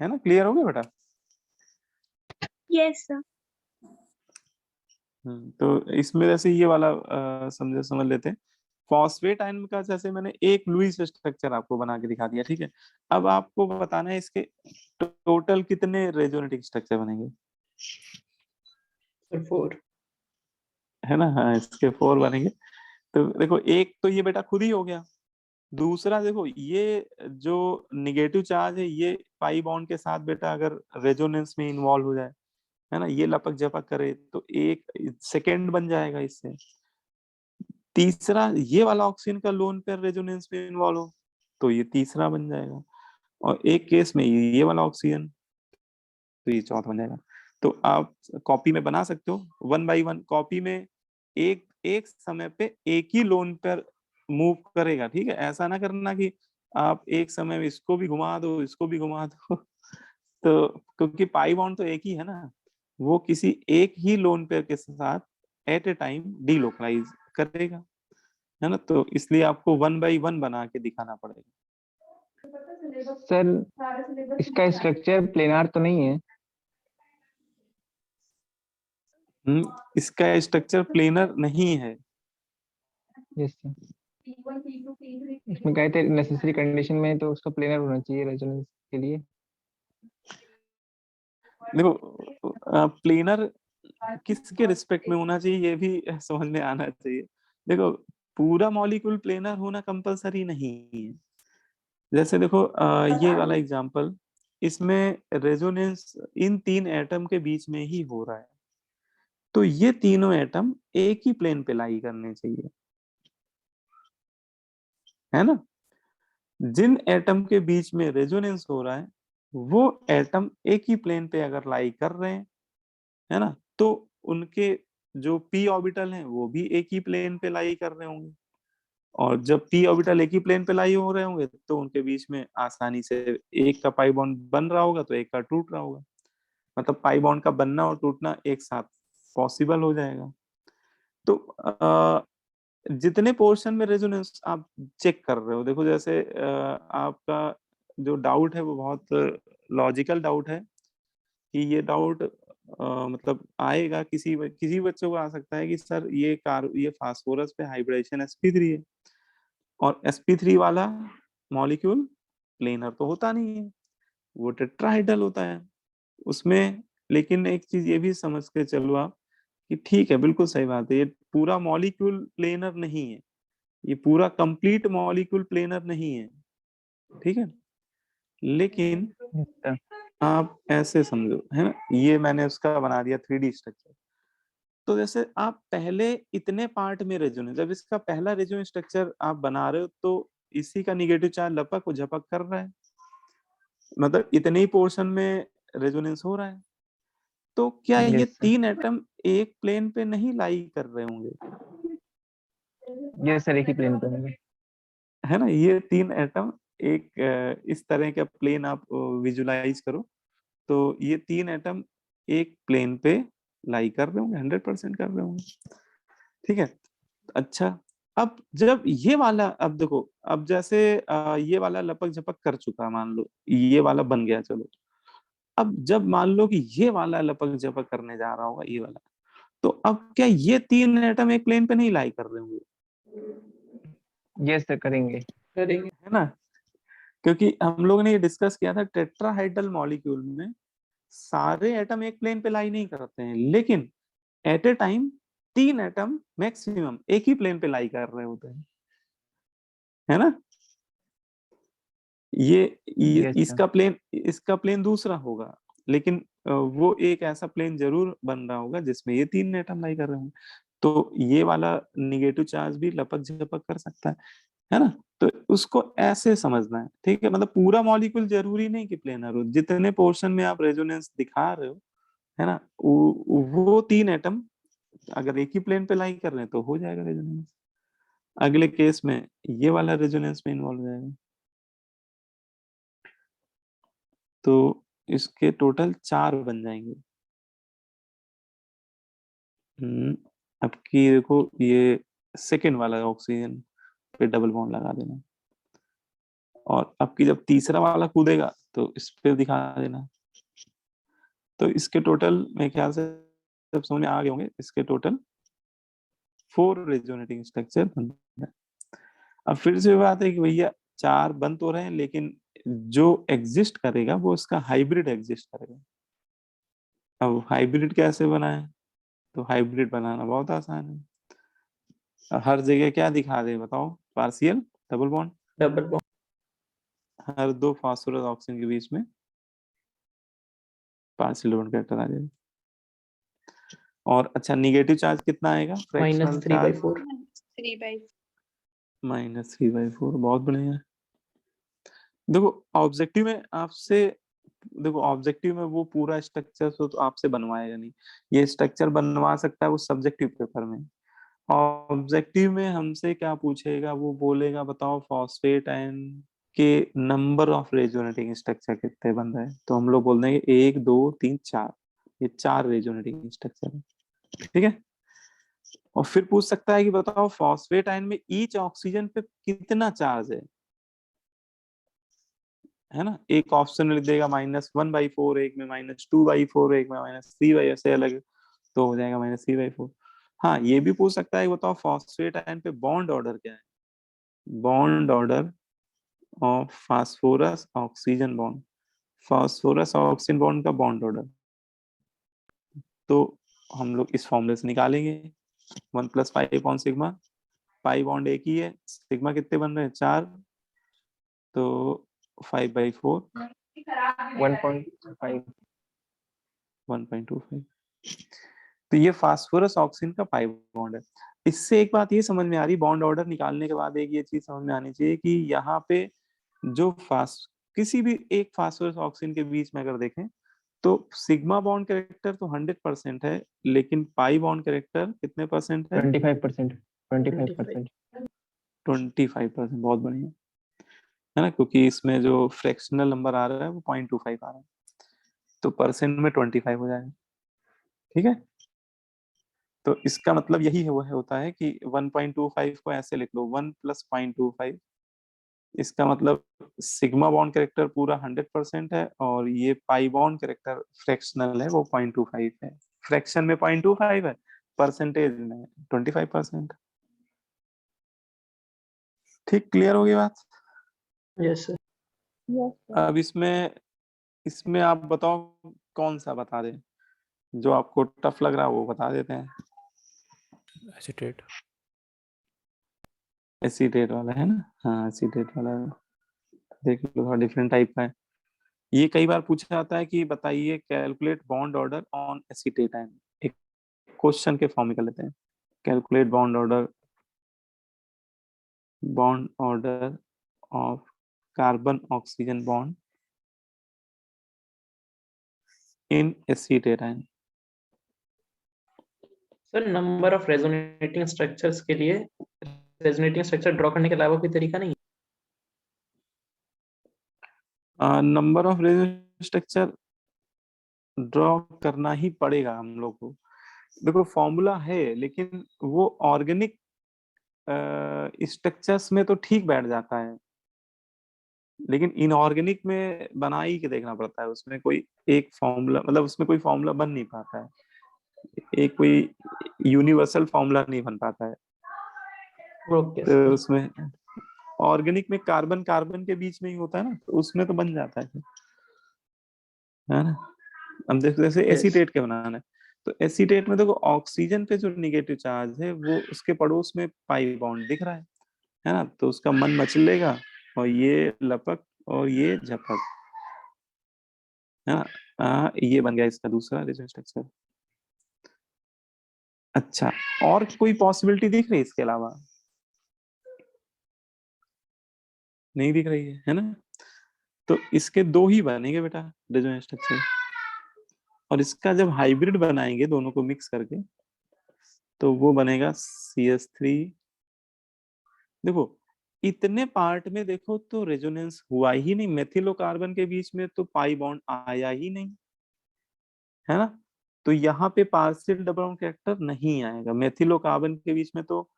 है ना, क्लियर हो गया बेटा? Yes sir. तो इसमें जैसे ये वाला समझ लेते हैं। फॉस्फेट आयन का जैसे मैंने एक लुईस स्ट्रक्चर आपको बना के दिखा दिया, ठीक है। अब आपको बताना है इसके टोटल कितने रेजोनेटिंग स्ट्रक्चर बनेंगे, सर 4। है ना? हाँ, इसके 4 बनेंगे। तो देखो, एक तो ये बेटा खुद ही हो गया। दूसरा देखो, ये जो निगेटिव चार्ज है ये पाई बॉन्ड के साथ बेटा अगर रेजोनेंस में इन्वॉल्व हो जाए, है ना, ये लपक झपक करे तो एक सेकेंड बन जाएगा इससे। तीसरा, ये वाला ऑक्सीजन का लोन पेयर रेजोनेंस में इन्वॉल्व हो तो ये तीसरा बन जाएगा, और एक केस में ये वाला ऑक्सीजन तो ये चौथा बन जाएगा। तो आप कॉपी में बना सकते हो 1 बाई 1 कॉपी में, एक एक समय पे एक ही लोन पेयर मूव करेगा, ठीक है। ऐसा ना करना कि आप एक समय में इसको भी घुमा दो, इसको भी घुमा दो तो क्योंकि पाई बॉन्ड तो एक ही है ना, वो किसी एक ही लोन पेयर के साथ एट ए टाइम डीलोकलाइज करेगा, है ना। तो इसलिए आपको 1 बाई 1 बना के दिखाना पड़ेगा। सर इसका स्ट्रक्चर प्लेनार तो नहीं है? इसका स्ट्रक्चर प्लेनर नहीं है। Yes sir. इसमें कहे थे नेसेसरी कंडीशन में तो उसका प्लेनर होना चाहिए रेजोनेंस के लिए। देखो, प्लेनर किसके रिस्पेक्ट में होना चाहिए ये भी समझ में आना चाहिए। देखो, पूरा मॉलिक्यूल प्लेनर होना कंपलसरी नहीं है। जैसे देखो, ये वाला एग्जांपल, इसमें रेजोनेंस इन 3 एटम के बीच में ही हो रहा है, तो ये तीनों एटम एक ही प्लेन पे लाई करने चाहिए, है ना। जिन एटम के बीच में रेजोनेंस हो रहा है वो एटम एक ही प्लेन पे अगर लाई कर रहे हैं, है ना, तो उनके जो p ऑर्बिटल हैं वो भी एक ही प्लेन पे लाई कर रहे होंगे, और जब p ऑर्बिटल एक ही प्लेन पे लाई हो रहे होंगे तो उनके बीच में आसानी से एक का पाई बॉन्ड बन रहा होगा तो एक का टूट रहा होगा, मतलब पाई बॉन्ड का बनना और टूटना एक साथ पॉसिबल हो जाएगा। तो जितने पोर्शन में रेजोनेंस आप चेक कर रहे हो, देखो जैसे आपका जो डाउट है वो बहुत लॉजिकल डाउट है, कि ये डाउट मतलब आएगा किसी बच्चों को आ सकता है कि सर ये फास्फोरस पे हाइब्रिडेशन sp3 है, और sp3 वाला मॉलिक्यूल प्लेनर तो होता नहीं है, वो टेट्राहाइड्रल होता है उसमें। लेकिन एक चीज ये भी समझ के चलो आप कि ठीक है, बिल्कुल सही बात है, ये पूरा मॉलिक्यूल प्लेनर नहीं है, ये पूरा कंप्लीट मॉलिक्यूल प्लेनर नहीं है, ठीक है। लेकिन यस सर। आप ऐसे समझो, है ना, ये मैंने उसका बना दिया 3D स्ट्रक्चर। तो जैसे आप पहले इतने पार्ट में रेजोनेंस, जब इसका पहला रेजोनेंस स्ट्रक्चर आप बना रहे हो तो इसी का निगेटिव चार्ज लपक और झपक कर रहा है, मतलब इतने ही पोर्शन में रेजोनेंस हो रहा है, तो क्या ये यस सर। 3 एटम एक प्लेन पे नहीं लाई कर रहे होंगे? यस सर, एक ही प्लेन पे होंगे। है ना, ये 3 एटम एक इस तरह का प्लेन आप विजुलाइज करो, तो ये 3 एटम एक प्लेन पे लाई कर रहे होंगे, 100% कर रहे होंगे, ठीक है। अच्छा, अब जब ये वाला, अब देखो, अब जैसे ये वाला लपक झपक कर चुका, मान लो ये वाला बन गया, चलो। अब जब मान लो कि ये वाला लपक झपक करने जा रहा होगा, ये वाला, तो अब क्या ये 3 एटम एक प्लेन पे नहीं लाई कर रहे होंगे? यस सर, करेंगे। करेंगे। है ना, क्योंकि हम लोगों ने ये डिस्कस किया था, टेट्राहाइड्रल मॉलिक्यूल में सारे एटम एक प्लेन पे लाई नहीं करते हैं, लेकिन at a time 3 atom maximum एक ही प्लेन पे लाई कर रहे होते हैं, है ना। ये Yes, sir. इसका प्लेन दूसरा होगा, लेकिन वो एक ऐसा प्लेन जरूर बन रहा होगा जिसमें ये 3 एटम लाई कर रहे होंगे, तो ये वाला निगेटिव चार्ज भी लपक झपक कर सकता है ना। तो उसको ऐसे समझना है, ठीक है। मतलब पूरा मॉलिक्यूल जरूरी नहीं कि प्लेनर हो, जितने पोर्शन में आप रेजोनेंस दिखा रहे हो, है ना, वो 3 एटम अगर एक ही प्लेन पे लाई कर रहे हैं तो हो जाएगा रेजोनेंस। अगले केस में ये वाला रेजोनेंस में इन्वॉल्व हो जाएगा। तो इसके टोटल 4 बन जाएंगे। अब की देखो, ये सेकेंड वाला ऑक्सीजन पे डबल बॉन्ड लगा देना, और अब की जब तीसरा वाला कूदेगा तो इस पे दिखा देना। तो इसके टोटल मेरे ख्याल से सब समझ में आ गए होंगे, इसके टोटल 4 रेजोनेटिंग स्ट्रक्चर बन रहे हैं। अब फिर से बात है कि भैया 4 बन तो रहे हैं, लेकिन जो एग्जिस्ट करेगा वो इसका हाइब्रिड एग्जिस्ट करेगा। अब हाइब्रिड कैसे बनाए, तो हाइब्रिड बनाना बहुत आसान है। हर जगह क्या दिखा दे बताओ, partial double bond, double bond. हर 2 फास्फोरस ऑक्सीजन के बीच में पार्शियल बॉन्ड कैरेक्टर आ जाएगा। और अच्छा, निगेटिव चार्ज कितना आएगा, फ्रैक्शनल चार्ज -3/4। -3/4। बहुत बढ़िया। देखो ऑब्जेक्टिव में आपसे, देखो ऑब्जेक्टिव में वो पूरा स्ट्रक्चर तो आपसे बनवाएगा नहीं, ये स्ट्रक्चर बनवा सकता है वो सब्जेक्टिव पेपर में। ऑब्जेक्टिव में हमसे क्या पूछेगा, वो बोलेगा बताओ फॉस्फेट आयन के नंबर ऑफ रेजोनेटिंग स्ट्रक्चर कितने बन रहे हैं, तो हम लोग बोल देंगे 1 2 3 4, ये 4 रेजोनेटिंग स्ट्रक्चर है, ठीक है। और फिर पूछ सकता है कि बताओ फॉस्फेट आयन में ईच ऑक्सीजन पे कितना चार्ज है ना। एक ऑप्शन लिख देगा -1/4, एक में -2/4, एक में -3, ऐसे अलग, तो हो जाएगा -3/4। हाँ, ये भी पूछ सकता है बताओ फॉस्फेट आयन पे बॉन्ड ऑर्डर क्या है, bond order of phosphorus oxygen bond, phosphorus oxygen bond का बॉन्ड ऑर्डर। तो हम लोग इस फॉर्मूले से निकालेंगे, 1 + π/σ, पाई बॉन्ड एक ही है, सिग्मा कितने बन रहे हैं 4, तो 5/4 1.5 1.25। तो ये फास्फोरस ऑक्सीजन का पाई बॉन्ड है। इससे एक बात ये समझ में आ रही, बॉन्ड ऑर्डर निकालने के बाद एक ये चीज समझ में आनी चाहिए कि यहाँ पे जो किसी भी एक फास्फोरस ऑक्सीजन के बीच में अगर देखें तो सिग्मा बॉन्ड कैरेक्टर तो 100% है, लेकिन पाई बॉन्ड कैरेक्टर कितने परसेंट है, 25%। 25%। 25%। बहुत बढ़िया, है ना, क्योंकि इसमें जो फ्रैक्शनल नंबर आ रहा है वो 0.25 आ रहा है, तो परसेंट में 25 हो जाएगा, ठीक है। तो इसका मतलब यही है, वो होता है कि 1.25 को ऐसे लिख लो, 1 + 0.25, इसका मतलब सिग्मा बॉन्ड कैरेक्टर पूरा 100% है, और ये पाई बॉन्ड कैरेक्टर फ्रैक्शनल है वो 0.25 है। फ्रैक्शन में 0.25 है, परसेंटेज में 25%। ठीक, क्लियर होगी बात। Yes sir. अब इसमें आप बताओ कौन सा बता दें, जो आपको टफ लग रहा है वो बता देते हैं। एसीटेट। एसीटेट वाला है ना, हाँ एसीटेट वाला देख लो, थोड़ा डिफरेंट टाइप का है। ये कई बार पूछा जाता है कि बताइए calculate bond order on acetate ion, एक क्वेश्चन के फॉर्म में कर लेते हैं। Calculate bond order of carbon oxygen bond in acetate ion. Sir number of resonating structures के लिए रेजोनेटिंग स्ट्रक्चर ड्रॉ करने के अलावा कोई तरीका नहीं है? नंबर ऑफ स्ट्रक्चर ड्रॉ करना ही पड़ेगा हम लोग को। देखो फॉर्मूला है, लेकिन वो ऑर्गेनिक स्ट्रक्चर्स में तो ठीक बैठ जाता है, लेकिन इनऑर्गेनिक में बना ही के देखना पड़ता है। उसमें कोई एक फॉर्मूला, मतलब उसमें कोई फॉर्मूला बन नहीं पाता है, एक कोई यूनिवर्सल फॉर्मूला नहीं बन पाता है। ओके तो सर। उसमें ऑर्गेनिक में कार्बन कार्बन के बीच में ही होता है ना, तो उसमें तो बन जाता है ना। हम देखो जैसे Yes. एसीटेट के बनाना है, तो एसीटेट में देखो ऑक्सीजन पे जो निगेटिव चार्ज है वो उसके पड़ोस में पाई बॉन्ड दिख रहा है ना, तो उसका मन मचलेगा और ये लपक और ये झपक, है ना। ये बन गया इसका दूसरा रेजोनेंस स्ट्रक्चर। अच्छा, और कोई पॉसिबिलिटी दिख रही है इसके अलावा? नहीं दिख रही है ना। तो इसके दो ही बनेंगे बेटा रेजोनेंस स्ट्रक्चर, और इसका जब हाइब्रिड बनाएंगे दोनों को मिक्स करके तो वो बनेगा CH3। देखो इतने पार्ट में देखो तो रेजोनेंस हुआ ही नहीं, मेथिलो कार्बन के बीच में तो पाई बॉन्ड आया ही नहीं, है ना। तो यहाँ पे पार्शियल डबल बॉन्ड कैरेक्टर नहीं आएगा, मेथिलो कार्बन के बीच में तो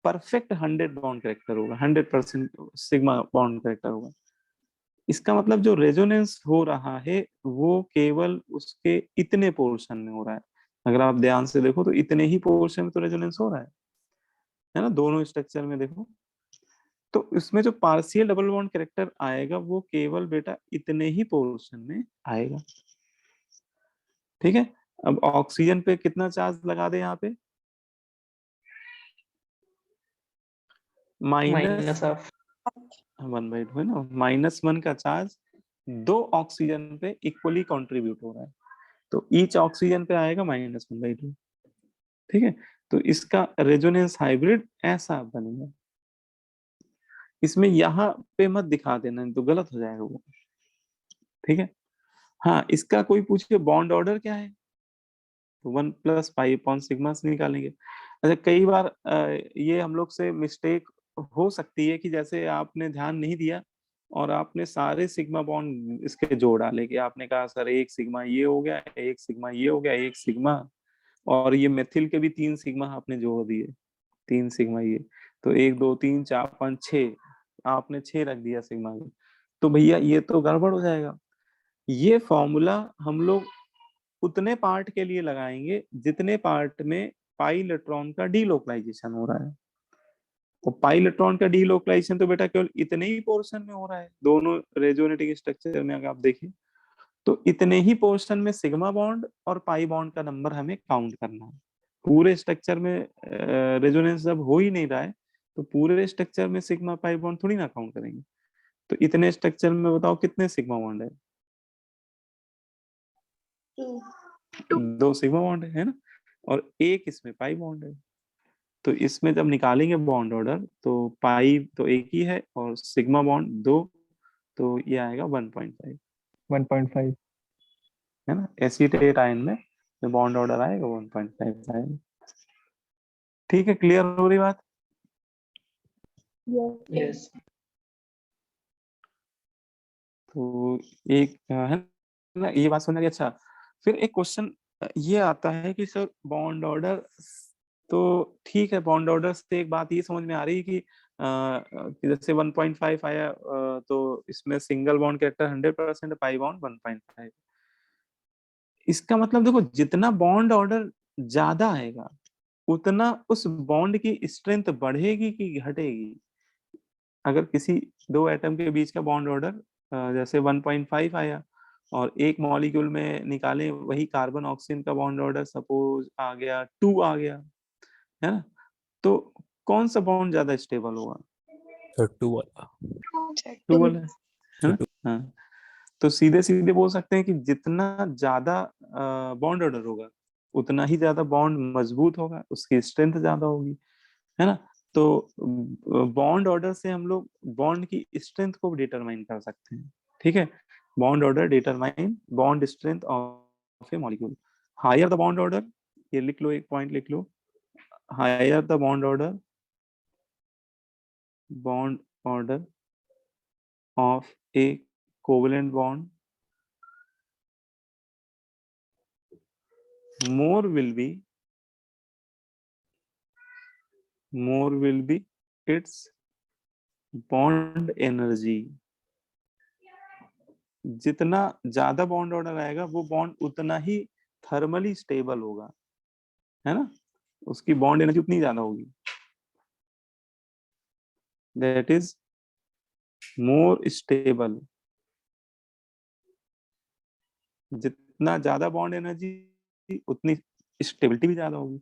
परफेक्ट 100 बॉन्ड कैरेक्टर होगा, 100% सिग्मा बॉन्ड कैरेक्टर होगा। इसका मतलब जो रेजोनेंस हो रहा है वो केवल उसके इतने पोर्शन में हो रहा है। अगर आप ध्यान से देखो तो इतने ही पोर्शन में तो रेजोनेंस हो रहा है ना, दोनों स्ट्रक्चर में देखो। तो इसमें जो पार्शियल डबल बॉन्ड कैरेक्टर आएगा वो केवल बेटा इतने ही पोर्शन में आएगा, ठीक है। अब ऑक्सीजन पे कितना चार्ज लगा दे यहाँ पे, माइनस ऑफ -1/2 है ना, -1 का चार्ज 2 ऑक्सीजन पे इक्वली कंट्रीब्यूट हो रहा है, तो ईच ऑक्सीजन पे आएगा -1/2, ठीक है। तो इसका रेजोनेंस हाइब्रिड ऐसा बनेगा। इसमें यहाँ पे मत दिखा देना, तो गलत हो जाएगा वो, ठीक है। हाँ, इसका कोई पूछे बॉन्ड ऑर्डर क्या है, तो 1 + π/σ से निकालेंगे। अच्छा, कई बार ये हम लोग से मिस्टेक हो सकती है कि जैसे आपने ध्यान नहीं दिया और आपने सारे सिग्मा बॉन्ड इसके जोड़ डाले, कि आपने कहा सर एक सिग्मा ये हो गया, एक सिग्मा ये हो गया, एक सिग्मा, और ये मेथिल के भी 3 सिग्मा आपने जोड़ दिए, 3 सिग्मा ये, तो 1 2 3 4 5 6 आपने 6 रख दिया सिग्मा के, तो भैया ये तो गड़बड़ हो जाएगा। ये फॉर्मूला हम लोग उतने पार्ट के लिए लगाएंगे जितने पार्ट में पाई इलेक्ट्रॉन का डीलोकलाइजेशन हो रहा है। तो पाई इलेक्ट्रॉन का डीलोकलाइजेशन तो बेटा केवल इतने ही पोर्शन में हो रहा है, दोनों रेजोनेटिंग स्ट्रक्चर में अगर आप देखें तो इतने ही पोर्शन में सिग्मा बॉन्ड और पाई बॉन्ड का नंबर हमें काउंट करना है। पूरे स्ट्रक्चर में रेजोनेंस जब हो ही नहीं रहा है तो पूरे स्ट्रक्चर में सिग्मा पाई बॉन्ड थोड़ी ना काउंट करेंगे। तो इतने स्ट्रक्चर में बताओ कितने सिग्मा बॉन्ड है? 2 सिग्मा बॉन्ड है ना, और एक इसमें पाई बॉन्ड है। तो इसमें जब निकालेंगे बॉन्ड ऑर्डर तो पाई तो एक ही है और सिग्मा बॉन्ड 2, तो ये आएगा 1.5 1.5 है ना। एसीटेट आयन में जो बॉन्ड ऑर्डर आएगा 1.5 आएगा। ठीक है, क्लियर हो रही बात? यस। तो एक है ना, ये बात समझ आ गई। अच्छा, फिर एक क्वेश्चन ये आता है कि सर बॉन्ड ऑर्डर तो ठीक है, बॉन्ड ऑर्डर से एक बात ये समझ में आ रही है कि जैसे 1.5 आया तो इसमें single bond character 100%, pi bond 1.5। इसका मतलब देखो जितना बॉन्ड ऑर्डर ज्यादा आएगा उतना उस बॉन्ड की स्ट्रेंथ बढ़ेगी कि घटेगी? अगर किसी दो एटम के बीच का बॉन्ड ऑर्डर जैसे 1.5 आया और एक मॉलिक्यूल में निकालें वही कार्बन ऑक्सीजन का बॉन्ड ऑर्डर सपोज आ गया 2 आ गया, है ना, तो कौन सा बॉन्ड ज्यादा स्टेबल होगा? सर 2 वाला। 2 वाला, है ना। हाँ, तो सीधे सीधे बोल सकते हैं कि जितना ज्यादा बॉन्ड ऑर्डर होगा उतना ही ज्यादा बॉन्ड मजबूत होगा, उसकी स्ट्रेंथ ज्यादा होगी, है ना। तो बॉन्ड ऑर्डर से हम लोग बॉन्ड की स्ट्रेंथ को डिटरमाइन कर सकते हैं, ठीक है। Bond order determine bond strength of a molecule. Higher the bond order, ये लिख लो, एक पॉइंट लिख लो, higher the bond order of a covalent bond, more will be its bond energy। जितना ज्यादा बॉन्ड ऑर्डर आएगा वो बॉन्ड उतना ही थर्मली स्टेबल होगा, है ना, उसकी बॉन्ड एनर्जी उतनी ज्यादा होगी। That is more stable. जितना ज्यादा बॉन्ड एनर्जी उतनी स्टेबिलिटी भी ज्यादा होगी।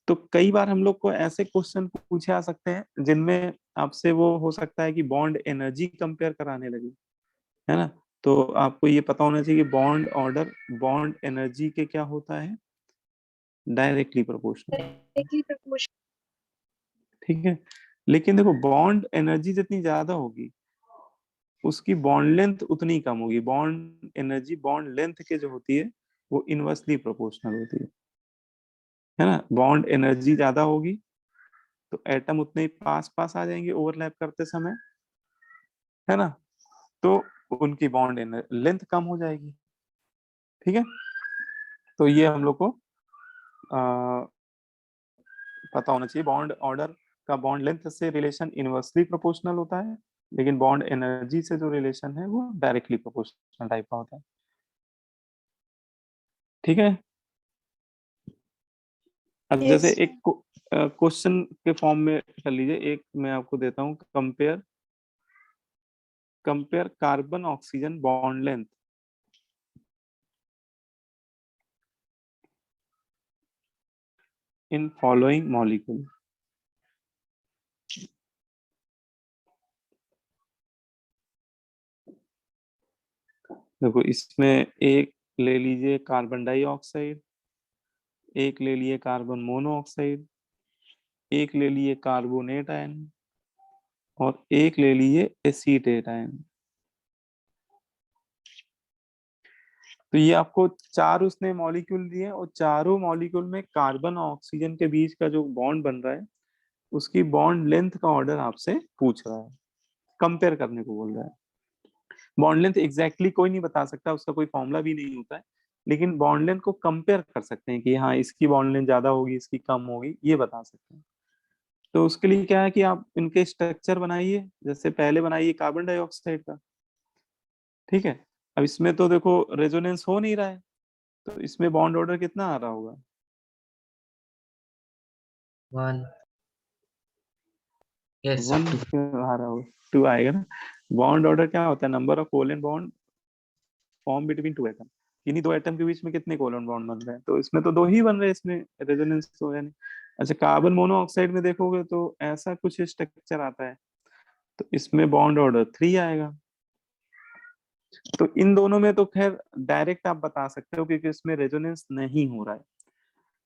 तो कई बार हम लोग को ऐसे क्वेश्चन पूछे आ सकते हैं जिनमें आपसे वो हो सकता है कि बॉन्ड एनर्जी कंपेयर कराने लगे, है ना। तो आपको ये पता होना चाहिए कि बॉन्ड ऑर्डर बॉन्ड एनर्जी के क्या होता है, डायरेक्टली प्रोपोर्शनल। ठीक है, लेकिन देखो बॉन्ड एनर्जी जितनी ज्यादा होगी उसकी बॉन्ड लेंथ उतनी कम होगी। बॉन्ड एनर्जी बॉन्ड लेंथ के जो होती है वो इनवर्सली प्रोपोर्शनल होती है ना। बॉन्ड एनर्जी ज्यादा होगी तो एटम उतने ही पास पास आ जाएंगे ओवरलैप करते समय, है ना, तो उनकी बॉन्ड लेंथ कम हो जाएगी। ठीक है, तो ये हम लोग को पता होना चाहिए। बॉन्ड ऑर्डर का बॉन्ड लेंथ से रिलेशन इनवर्सली प्रोपोर्शनल होता है, लेकिन बॉन्ड एनर्जी से जो रिलेशन है वो डायरेक्टली प्रोपोर्शनल टाइप का होता है। ठीक है, अब जैसे Yes. एक क्वेश्चन के फॉर्म में कर लीजिए, एक मैं आपको देता हूँ, compare carbon oxygen bond length in following molecule. देखो इसमें एक ले लीजिए कार्बन डाइऑक्साइड, एक ले लिए कार्बन मोनोऑक्साइड, एक ले लिए कार्बोनेट आयन और एक ले लिए एसीटेट आयन। तो ये आपको चार उसने मॉलिक्यूल दिए और चारों मॉलिक्यूल में कार्बन और ऑक्सीजन के बीच का जो बॉन्ड बन रहा है उसकी बॉन्ड लेंथ का ऑर्डर आपसे पूछ रहा है, कंपेयर करने को बोल रहा है। बॉन्ड लेंथ एग्जैक्टली कोई नहीं बता सकता, उसका कोई फॉर्मूला भी नहीं होता है, लेकिन बॉन्ड लेंथ को कंपेयर कर सकते हैं कि हाँ इसकी बॉन्ड लेंथ ज्यादा होगी इसकी कम होगी, ये बता सकते हैं। तो उसके लिए क्या है कि आप इनके स्ट्रक्चर बनाइए, जैसे पहले बनाइए कार्बन डाइऑक्साइड का। ठीक है, अब इसमें तो देखो रेजोनेंस हो नहीं रहा है, तो इसमें बॉन्ड ऑर्डर कितना आ रहा होगा? 1 yes 1 आ रहा होगा, 2 आएगा ना। बॉन्ड ऑर्डर क्या होता है? Number of covalent bond form between two atom. इन्हीं दो एटम के बीच में कितने कोवेलेंट बॉन्ड बन रहे हैं? तो इसमें तो दो ही बन रहे हैं, इसमें रेजोनेंस तो है नहीं। अच्छा, कार्बन मोनोऑक्साइड में देखोगे तो ऐसा कुछ स्ट्रक्चर आता है, तो इसमें बॉन्ड ऑर्डर 3 आएगा। तो इन दोनों में तो खैर डायरेक्ट आप बता सकते हो क्योंकि इसमें रेजोनेंस नहीं हो रहा है,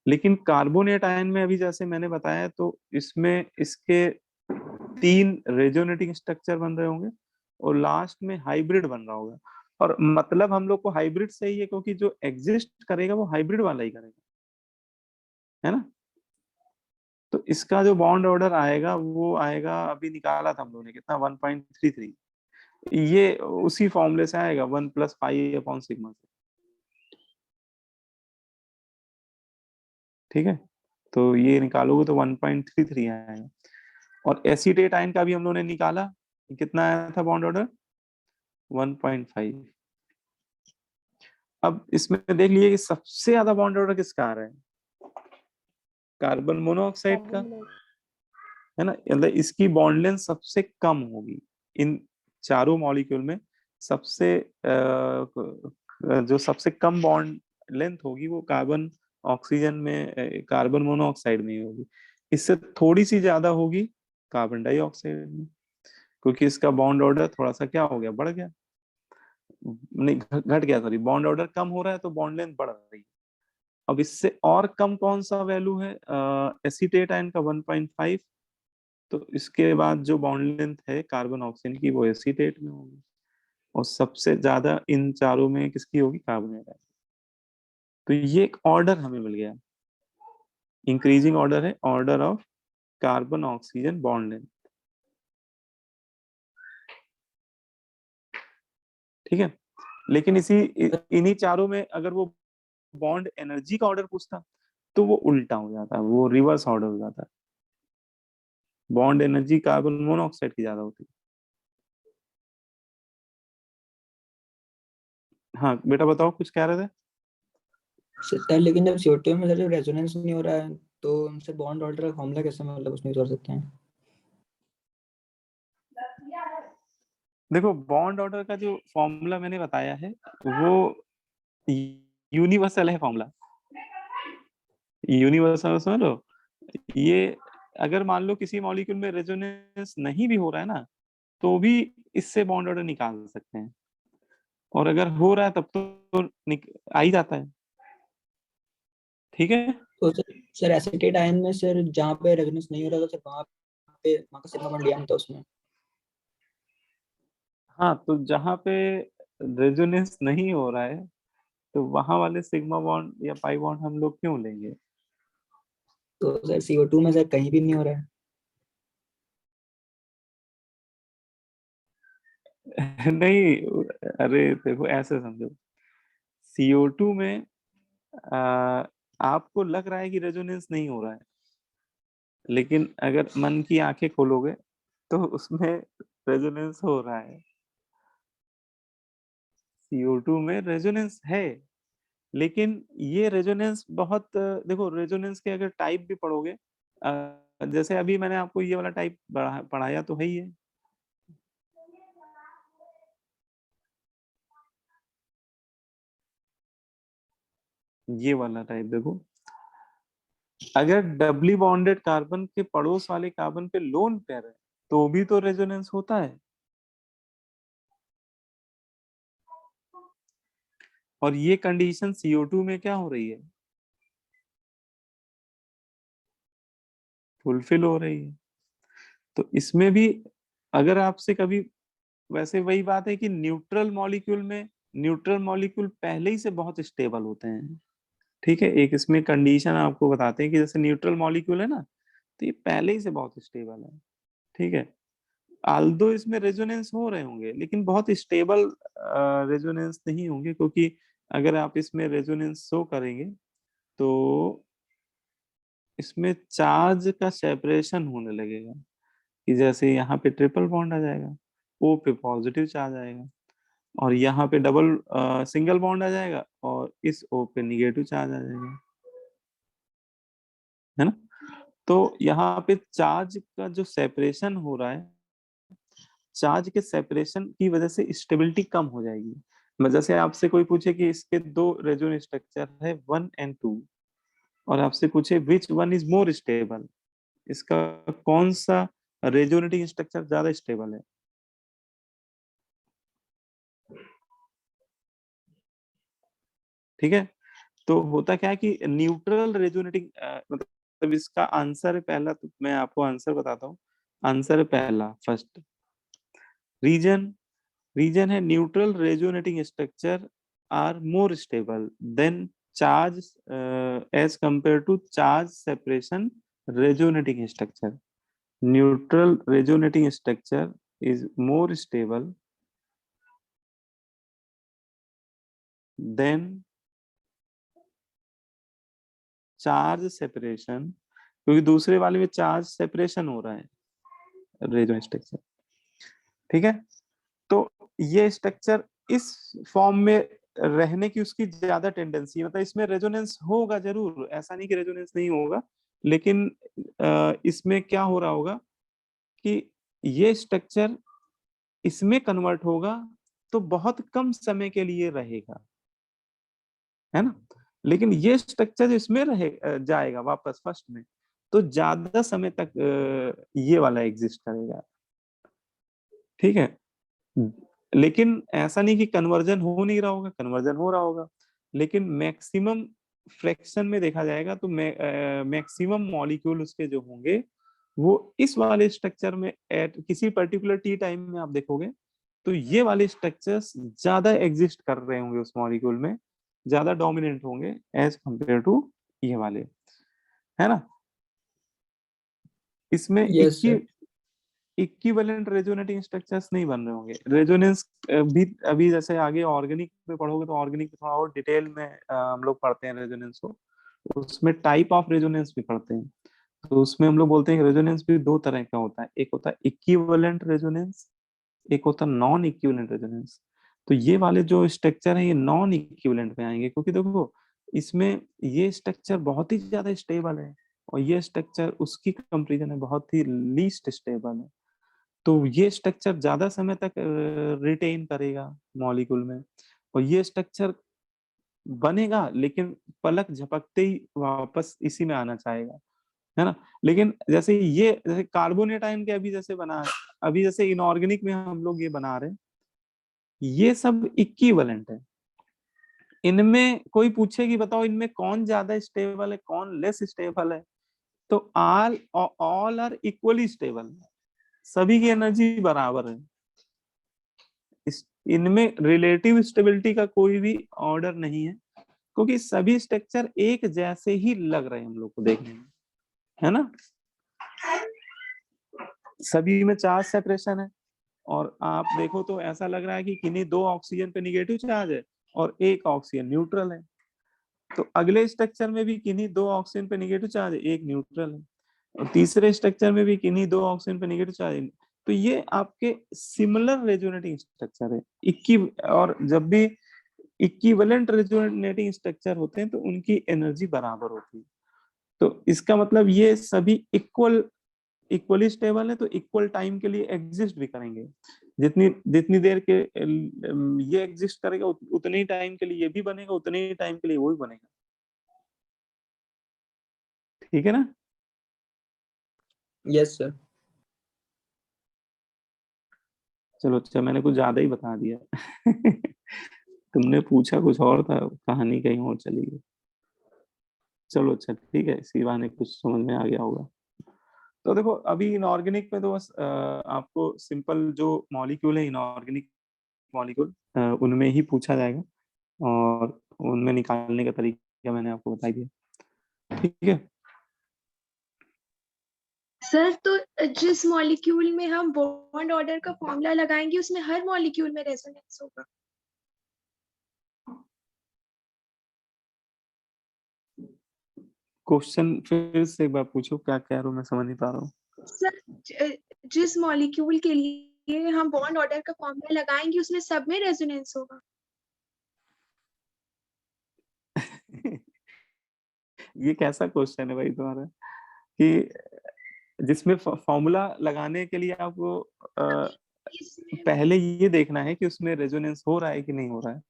लेकिन कार्बोनेट आयन में अभी जैसे मैंने बताया तो इसमें इसके 3 रेजोनेटिंग स्ट्रक्चर बन रहे होंगे और लास्ट में हाइब्रिड बन रहा होगा। और मतलब हम लोग को हाइब्रिड से ही है क्योंकि जो एग्जिस्ट करेगा वो हाइब्रिड वाला ही करेगा, है ना। तो इसका जो बॉन्ड ऑर्डर आएगा वो आएगा, अभी निकाला था हम लोगों ने कितना, 1.33। ये उसी फॉर्मूले से आएगा 1 + पाई/σ से। ठीक है, तो ये निकालोगे तो 1.33 आएगा। और एसीटेट आयन का भी हम लोगों ने निकाला, कितना आया था बॉन्ड ऑर्डर? 1.5। अब इसमें देख लिए कि सबसे ज्यादा बॉन्ड ऑर्डर किसका आ रहा है? कार्बन मोनोऑक्साइड का, है ना। मतलब इसकी बॉन्ड लेंथ सबसे कम होगी इन चारों मॉलिक्यूल में। सबसे जो सबसे कम बॉन्ड लेंथ होगी वो कार्बन ऑक्सीजन में, कार्बन मोनोऑक्साइड में ही होगी। इससे थोड़ी सी ज्यादा होगी कार्बन डाइऑक्साइड में, क्योंकि इसका बॉन्ड ऑर्डर थोड़ा सा क्या हो गया, बढ़ गया, नहीं घट गया, सॉरी, बॉन्ड ऑर्डर कम हो रहा है तो बॉन्ड लेंथ बढ़ रही है। अब इससे और कम कौन सा वैल्यू है? एसीटेट आयन का 1.5। तो इसके बाद जो बॉन्ड लेंथ है कार्बन ऑक्सीजन की वो एसीटेट में होगी, और सबसे ज्यादा इन चारों में किसकी होगी? Carbonate ion. तो ये एक ऑर्डर हमें मिल गया, इंक्रीजिंग ऑर्डर है, order of carbon oxygen bond length. ठीक है, लेकिन इन्हीं चारों में अगर वो बॉन्ड एनर्जी का ऑर्डर पूछता तो वो उल्टा हो जाता, वो रिवर्स ऑर्डर हो जाता। बॉन्ड एनर्जी कार्बन मोनोऑक्साइड की ज्यादा होती है। हाँ बेटा बताओ, कुछ कह रहे थे? सर लेकिन जब CO2 में सर जब रेजोनेंस नहीं हो रहा है तो हमसे बॉन्ड ऑर्डर का फॉर्मूला कैसे मतलब उसमें यूज कर सकते हैं? देखो बॉन्ड ऑर्डर का जो फॉर्मूला मैंने बताया है वो यूनिवर्सल है फॉर्मूला, यूनिवर्सल समझ लो। ये अगर मान लो किसी मॉलिक्यूल में रेजोनेंस नहीं भी हो रहा है ना, तो भी इससे बॉन्ड ऑर्डर निकाल सकते हैं, और अगर हो रहा है तब तो आ ही जाता है। ठीक है, तो सर एसिटेट आयन में सर जहाँ पे रेजोनेंस नहीं हो रहा था सर वहाँ का सिग्मा बॉन्ड लिया था उसमें। हाँ, तो जहाँ पे रेजोनेंस नहीं हो रहा है तो वहां वाले सिग्मा बॉन्ड या पाई बॉन्ड हम लोग क्यों लेंगे? तो सर CO2 में सर कहीं भी नहीं हो रहा है। नहीं, अरे देखो ऐसे समझो, CO2 में आपको लग रहा है कि रेजोनेंस नहीं हो रहा है, लेकिन अगर मन की आंखें खोलोगे तो उसमें रेजोनेंस हो रहा है। CO2 में रेजोनेंस है, लेकिन ये रेजोनेंस बहुत देखो, रेजोनेंस के अगर टाइप भी पढ़ोगे, जैसे अभी मैंने आपको ये वाला टाइप पढ़ाया तो है ही है। ये वाला टाइप देखो, अगर डबली बॉन्डेड कार्बन के पड़ोस वाले कार्बन पे लोन पेयर है तो भी तो रेजोनेंस होता है। और ये कंडीशन CO2 में क्या हो रही है? फुलफिल हो रही है। तो इसमें भी अगर आपसे कभी, वैसे वही बात है कि न्यूट्रल मॉलिक्यूल पहले ही से बहुत स्टेबल होते हैं। ठीक है, एक इसमें कंडीशन आपको बताते हैं कि जैसे न्यूट्रल मॉलिक्यूल है ना, तो ये पहले ही से बहुत स्टेबल है। ठीक है, आल्दो इसमें रेजोनेंस हो रहे होंगे लेकिन बहुत स्टेबल रेजोनेंस नहीं होंगे, क्योंकि अगर आप इसमें रेजोनेंस शो करेंगे तो इसमें चार्ज का सेपरेशन होने लगेगा, कि जैसे यहाँ पे ट्रिपल बॉन्ड आ जाएगा, O पे पॉजिटिव चार्ज आएगा, और यहाँ पे डबल सिंगल बॉन्ड आ जाएगा और इस O पे निगेटिव चार्ज आ जाएगा, है ना। तो यहाँ पे चार्ज का जो सेपरेशन हो रहा है, चार्ज के सेपरेशन की वजह से स्टेबिलिटी कम हो जाएगी। जैसे आपसे कोई पूछे कि इसके दो रेजोनेंस स्ट्रक्चर है 1 और 2, और आपसे पूछे which one is more stable, इसका कौन सा रेजोनेटिंग स्ट्रक्चर ज्यादा स्टेबल है? ठीक है, तो होता क्या है कि न्यूट्रल रेजोनेटिंग, मतलब इसका आंसर है पहला, तो मैं आपको आंसर बताता हूँ। आंसर है पहला, फर्स्ट रीजन है neutral resonating structure are more stable than charge as compare to charge separation resonating structure. Neutral resonating structure is more stable than charge separation, क्योंकि दूसरे वाले में चार्ज सेपरेशन हो रहा है रेजोनेंस स्ट्रक्चर। ठीक है, तो ये स्ट्रक्चर इस फॉर्म में रहने की उसकी ज्यादा टेंडेंसी है, मतलब इसमें रेजोनेंस होगा जरूर, ऐसा नहीं कि रेजोनेंस नहीं होगा, लेकिन इसमें क्या हो रहा होगा कि ये स्ट्रक्चर इसमें कन्वर्ट होगा तो बहुत कम समय के लिए रहेगा, है ना। लेकिन ये स्ट्रक्चर इसमें रहे जाएगा वापस फर्स्ट में, तो ज्यादा समय तक ये वाला एग्जिस्ट करेगा। ठीक है, लेकिन ऐसा नहीं कि कन्वर्जन हो नहीं रहा होगा, कन्वर्जन हो रहा होगा, लेकिन मैक्सिमम फ्रैक्शन में देखा जाएगा तो मैक्सिमम मॉलिक्यूल उसके जो होंगे वो इस वाले स्ट्रक्चर में एट किसी पर्टिकुलर टी टाइम में आप देखोगे तो ये वाले स्ट्रक्चर्स ज्यादा एग्जिस्ट कर रहे होंगे उस मॉलिक्यूल में, ज्यादा डोमिनेंट होंगे एज कंपेयर टू ये वाले, है ना। इसमें yes sir. Equivalent resonating structures नहीं बन रहे होंगे। रेजोनेंस भी अभी जैसे आगे ऑर्गेनिक में पढ़ोगे तो ऑर्गेनिक थोड़ा और डिटेल में हम लोग पढ़ते हैं रेजोनेंस को, उसमें टाइप ऑफ रेजोनेंस भी पढ़ते हैं। तो उसमें हम लोग बोलते हैं कि रेजोनेंस भी दो तरह का होता है, एक होता है इक्विवेलेंट रेजोनेंस, एक होता है नॉन इक्विवेलेंट रेजोनेंस। तो ये वाले जो स्ट्रक्चर है ये नॉन इक्विवेलेंट में आएंगे, क्योंकि देखो इसमें ये स्ट्रक्चर बहुत ही ज्यादा स्टेबल है और ये स्ट्रक्चर उसकी कंपेरिजन में बहुत ही लीस्ट स्टेबल है, तो ये स्ट्रक्चर ज्यादा समय तक रिटेन करेगा मॉलिक्यूल में, और ये स्ट्रक्चर बनेगा लेकिन पलक झपकते ही वापस इसी में आना चाहेगा, है ना। लेकिन जैसे कार्बोनेट आयन के अभी जैसे बना है, अभी जैसे इनऑर्गेनिक में हम लोग ये बना रहे हैं, ये सब इक्विवेलेंट है। इनमें कोई पूछे कि बताओ इनमें कौन ज्यादा स्टेबल है, कौन लेस स्टेबल है, तो ऑल आर इक्वली स्टेबल, सभी की एनर्जी बराबर है। इनमें रिलेटिव स्टेबिलिटी का कोई भी ऑर्डर नहीं है, क्योंकि सभी स्ट्रक्चर एक जैसे ही लग रहे हैं हम लोग को देखने में, है ना। सभी में चार्ज सेपरेशन है, और आप देखो तो ऐसा लग रहा है कि किन्हीं 2 ऑक्सीजन पे निगेटिव चार्ज है और 1 ऑक्सीजन न्यूट्रल है। तो अगले स्ट्रक्चर में भी किन्हीं 2 ऑक्सीजन पे निगेटिव चार्ज है, 1 न्यूट्रल है, और तीसरे स्ट्रक्चर में भी किन्हीं 2 ऑक्सीजन पे निगेटिव चार्ज है। तो ये आपके सिमिलर रेजोनेटिंग स्ट्रक्चर है। और जब भी इक्विवेलेंट रेजोनेटिंग स्ट्रक्चर होते हैं तो उनकी एनर्जी बराबर होती है। तो इसका मतलब ये सभी इक्वली स्टेबल है, तो इक्वल टाइम के लिए एग्जिस्ट भी करेंगे। जितनी जितनी देर के ये एग्जिस्ट करेगा उतने ही टाइम के लिए ये भी बनेगा, उतने ही टाइम के लिए वो भी बनेगा। ठीक है ना। Yes sir. चलो अच्छा, मैंने कुछ ज्यादा ही बता दिया तुमने पूछा कुछ और था, कहानी कहीं और चली गई। चलो अच्छा ठीक है, इसी बहाने कुछ समझ में आ गया होगा। तो देखो अभी इनऑर्गेनिक में तो बस आपको सिंपल जो मॉलिक्यूल है, इनऑर्गेनिक मॉलिक्यूल, उनमें ही पूछा जाएगा, और उनमें निकालने का तरीका मैंने आपको बता दिया। ठीक है। सर तो जिस मॉलिक्यूल में हम बॉन्ड ऑर्डर का फॉर्मूला लगाएंगे उसमें हर मॉलिक्यूल में रेजोनेंस होगा। क्वेश्चन फिर से एक बार पूछो, क्या कह रहे हो, मैं समझ नहीं पा रहा हूँ। सर जिस मॉलिक्यूल के लिए हम बॉन्ड ऑर्डर का फॉर्मूला लगाएंगे उसमें सब में रेजोनेंस होगा। ये कैसा क्वेश्चन है भाई तुम्हारा, कि जिसमें फॉर्मूला लगाने के लिए आपको इसमें पहले ये देखना है कि उसमें रेजोनेंस हो रहा है कि नहीं हो रहा है।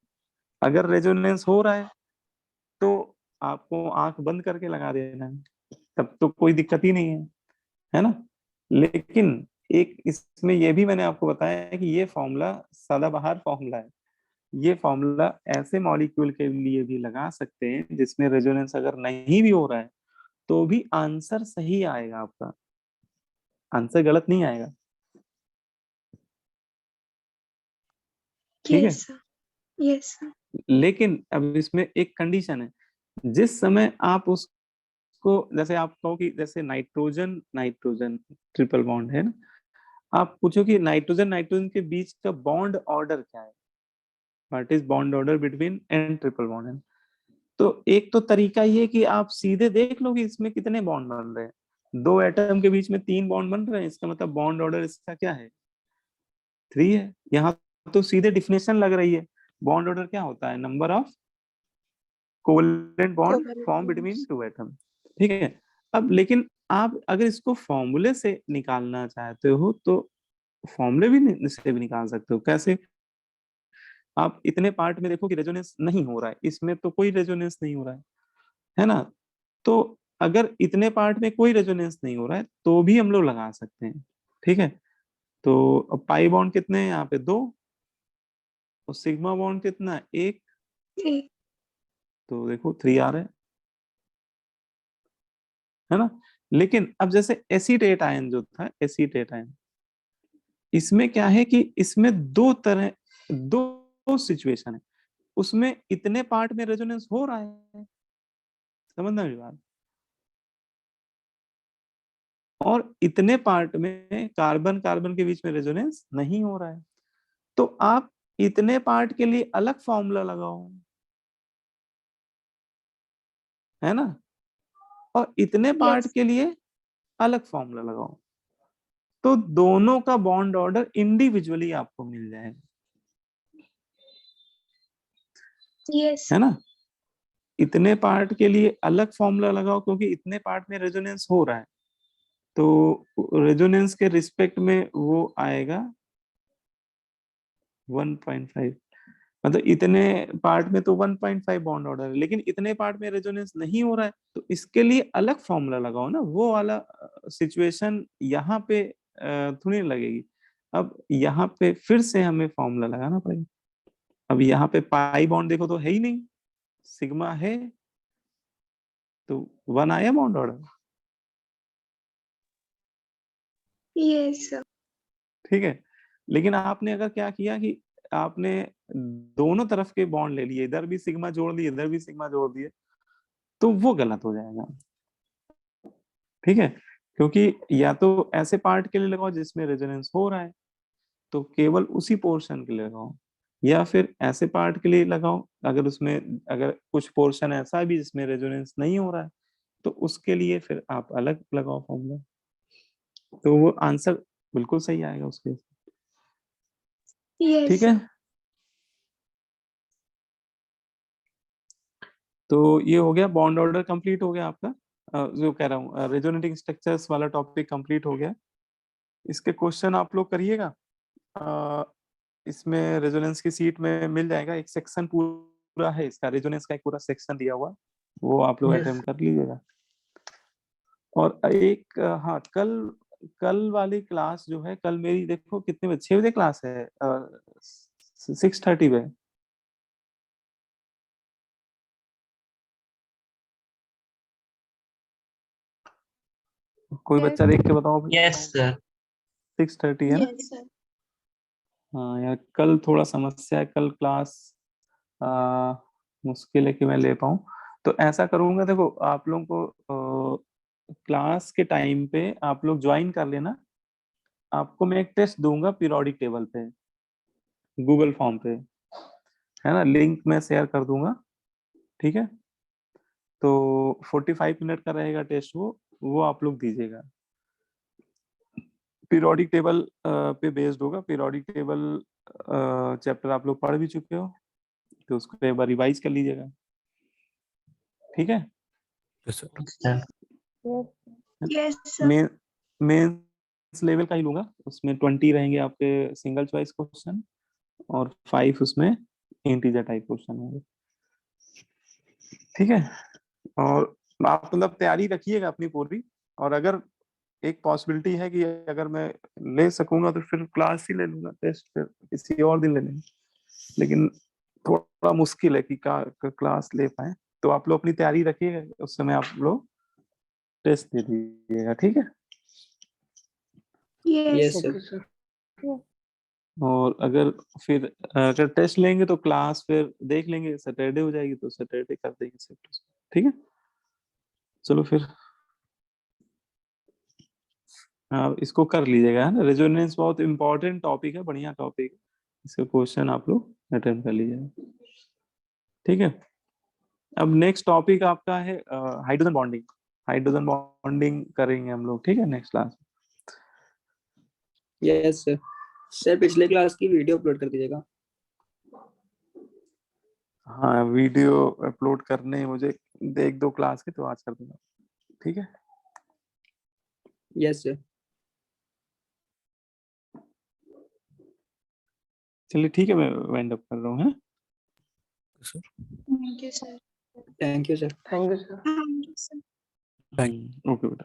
अगर रेजोनेंस हो रहा है तो आपको आंख बंद करके लगा देना है, तब तो कोई दिक्कत ही नहीं है ना। लेकिन एक इसमें ये भी मैंने आपको बताया है कि ये फॉर्मूला सदाबहार फॉर्मूला है। ये फॉर्मूला ऐसे मॉलिक्यूल के लिए भी लगा सकते हैं जिसमें रेजोनेंस अगर नहीं भी हो रहा है तो भी आंसर सही आएगा, आपका आंसर गलत नहीं आएगा। ठीक है। Yes sir, yes sir. लेकिन अब इसमें एक कंडीशन है, जिस समय आप उसको, जैसे आप कहो कि जैसे नाइट्रोजन नाइट्रोजन ट्रिपल बॉन्ड है ना, आप पूछो कि नाइट्रोजन नाइट्रोजन के बीच का बॉन्ड ऑर्डर क्या है, what is bond order between N triple bond N. तो एक तो तरीका ये कि आप सीधे देख लो कि इसमें कितने बॉन्ड बन रहे हैं। 2 एटम के बीच में 3 बॉन्ड बन रहे हैं, इसका मतलब बॉन्ड ऑर्डर इसका क्या है, 3 है। यहाँ तो सीधे डिफिनेशन लग रही है। बॉन्ड ऑर्डर क्या होता है, number of covalent bond form between 2 atom. ठीक है। अब लेकिन आप अगर इसको फॉर्मूले से निकालना चाहते हो तो फॉर्मूले भी से भी निकाल सकते हो। कैसे, आप इतने पार्ट में देखो कि रेजोनेंस नहीं हो रहा है, इसमें तो कोई रेजोनेंस नहीं हो रहा है ना। तो अगर इतने पार्ट में कोई रेजोनेंस नहीं हो रहा है तो भी हम लोग लगा सकते हैं। ठीक है। तो पाई बॉन्ड कितने हैं यहाँ पे, 2, और सिग्मा बॉन्ड कितना है, 1, तो देखो 3 आ रहे हैं, है ना। लेकिन अब जैसे एसीटेट आयन जो था, एसीटेट आयन, इसमें क्या है कि इसमें दो सिचुएशन है। उसमें इतने पार्ट में रेजोनेंस हो रहा है, समझना मेरी बात, और इतने पार्ट में कार्बन कार्बन के बीच में रेजोनेंस नहीं हो रहा है। तो आप इतने पार्ट के लिए अलग फॉर्मूला लगाओ, है ना, और इतने पार्ट यस के लिए अलग फॉर्मूला लगाओ, तो दोनों का बॉन्ड ऑर्डर इंडिविजुअली आपको मिल जाएगा, यस है ना। इतने पार्ट के लिए अलग फॉर्मूला लगाओ क्योंकि इतने पार्ट में रेजोनेंस हो रहा है, तो रेजोनेंस के रिस्पेक्ट में वो आएगा 1.5। मतलब इतने पार्ट में तो 1.5 बॉन्ड ऑर्डर है, लेकिन इतने पार्ट में रेजोनेंस नहीं हो रहा है, तो इसके लिए अलग फॉर्मूला लगाओ ना, वो वाला सिचुएशन यहाँ पे थोड़ी लगेगी। अब यहाँ पे फिर से हमें फॉर्मूला लगाना पड़ेगा। अब यहाँ पे पाई बॉन्ड देखो तो है ही नहीं, सिग्मा है तो 1 आया बॉन्ड ऑर्डर। Yes sir. ठीक है, लेकिन आपने अगर क्या किया कि आपने दोनों तरफ के बॉन्ड ले लिए, इधर भी सिग्मा जोड़ दिए, इधर भी सिग्मा जोड़ दिए, तो वो गलत हो जाएगा। ठीक है, क्योंकि या तो ऐसे पार्ट के लिए लगाओ जिसमें रेजोनेंस हो रहा है, तो केवल उसी पोर्शन के लिए लगाओ, या फिर ऐसे पार्ट के लिए लगाओ अगर उसमें अगर कुछ पोर्शन ऐसा भी जिसमें रेजोनेंस नहीं हो रहा है, तो उसके लिए फिर आप अलग लगाओ फॉर्मूला, तो वो आंसर बिल्कुल सही आएगा उसके। यस ठीक है, तो ये हो गया, बॉन्ड ऑर्डर कंप्लीट हो गया आपका, जो कह रहा हूँ रेजोनेटिंग स्ट्रक्चर्स वाला टॉपिक कंप्लीट हो गया। इसके क्वेश्चन आप लोग करिएगा, इसमें रेजोनेंस की सीट में मिल जाएगा, एक सेक्शन पूरा है इसका, रेजोनेंस का एक पूरा सेक्शन दिया हुआ, वो आप लोग Yes. अटेम्प्ट कर लीजिएगा। और एक हाँ, कल वाली क्लास जो है, कल मेरी देखो कितने बजे, 6 बजे क्लास है, 6:30 पे। कोई बच्चा देख के बताओ भाई। Yes, sir. 6:30 है ना? Yes sir. हाँ यार, कल थोड़ा समस्या है, कल क्लास मुश्किल है कि मैं ले पाऊँ। तो ऐसा करूंगा, देखो आप लोगों को क्लास के टाइम पे आप लोग ज्वाइन कर लेना, आपको मैं एक टेस्ट दूंगा पीरियोडिक टेबल पे, गूगल फॉर्म पे, है ना, लिंक मैं शेयर कर दूंगा। ठीक है, तो 45 मिनट का रहेगा टेस्ट, वो आप लोग दीजिएगा। पीरियोडिक टेबल पे बेस्ड होगा, पीरियोडिक टेबल चैप्टर आप लोग पढ़ भी चुके हो, तो उसको एक बार रिवाइज कर लीजिएगा। ठीक है, Yes, sir. Sir. Yes sir. Mains level का ही लूंगा, उसमें 20 रहेंगे आपके सिंगल चॉइस क्वेश्चन और 5 उसमें इंटीजर टाइप क्वेश्चन होंगे। ठीक है, और आप मतलब तैयारी रखिएगा अपनी पूरी, और अगर एक पॉसिबिलिटी है कि अगर मैं ले सकूंगा तो फिर क्लास ही ले लूंगा, टेस्ट फिर किसी और दिन ले लेंगे, लेकिन थोड़ा मुश्किल है कि क्लास ले पाए, तो आप लोग अपनी तैयारी रखिएगा, उस समय आप लोग टेस्ट दे दीजिएगा। ठीक है, यस यस सर। और अगर टेस्ट लेंगे तो क्लास फिर देख लेंगे, सैटरडे हो जाएगी तो सैटरडे कर देंगे शिफ्ट। ठीक है, चलो फिर आप इसको कर लीजिएगा, है ना, रेजोनेंस बहुत इंपॉर्टेंट टॉपिक है, बढ़िया टॉपिक है, इसके क्वेश्चन आप लोग अटेम्प्ट कर लीजिएगा। ठीक है, अब नेक्स्ट टॉपिक आपका है हाइड्रोजन बॉन्डिंग। हाइड्रोजन बॉन्डिंग करेंगे हम लोग, ठीक है, next class. Yes sir. Sir पिछले क्लास की वीडियो अपलोड कर दीजिएगा। हाँ, वीडियो अपलोड करने मुझे 1-2 क्लास के, तो आज कर दूंगा। ठीक है, यस सर। चलिए ठीक है, मैं वाइंड अप कर रहा हूँ। Yes, sir. Thank you sir. Thank you sir. Thank you sir. Thank you sir. Thank okay बेटा।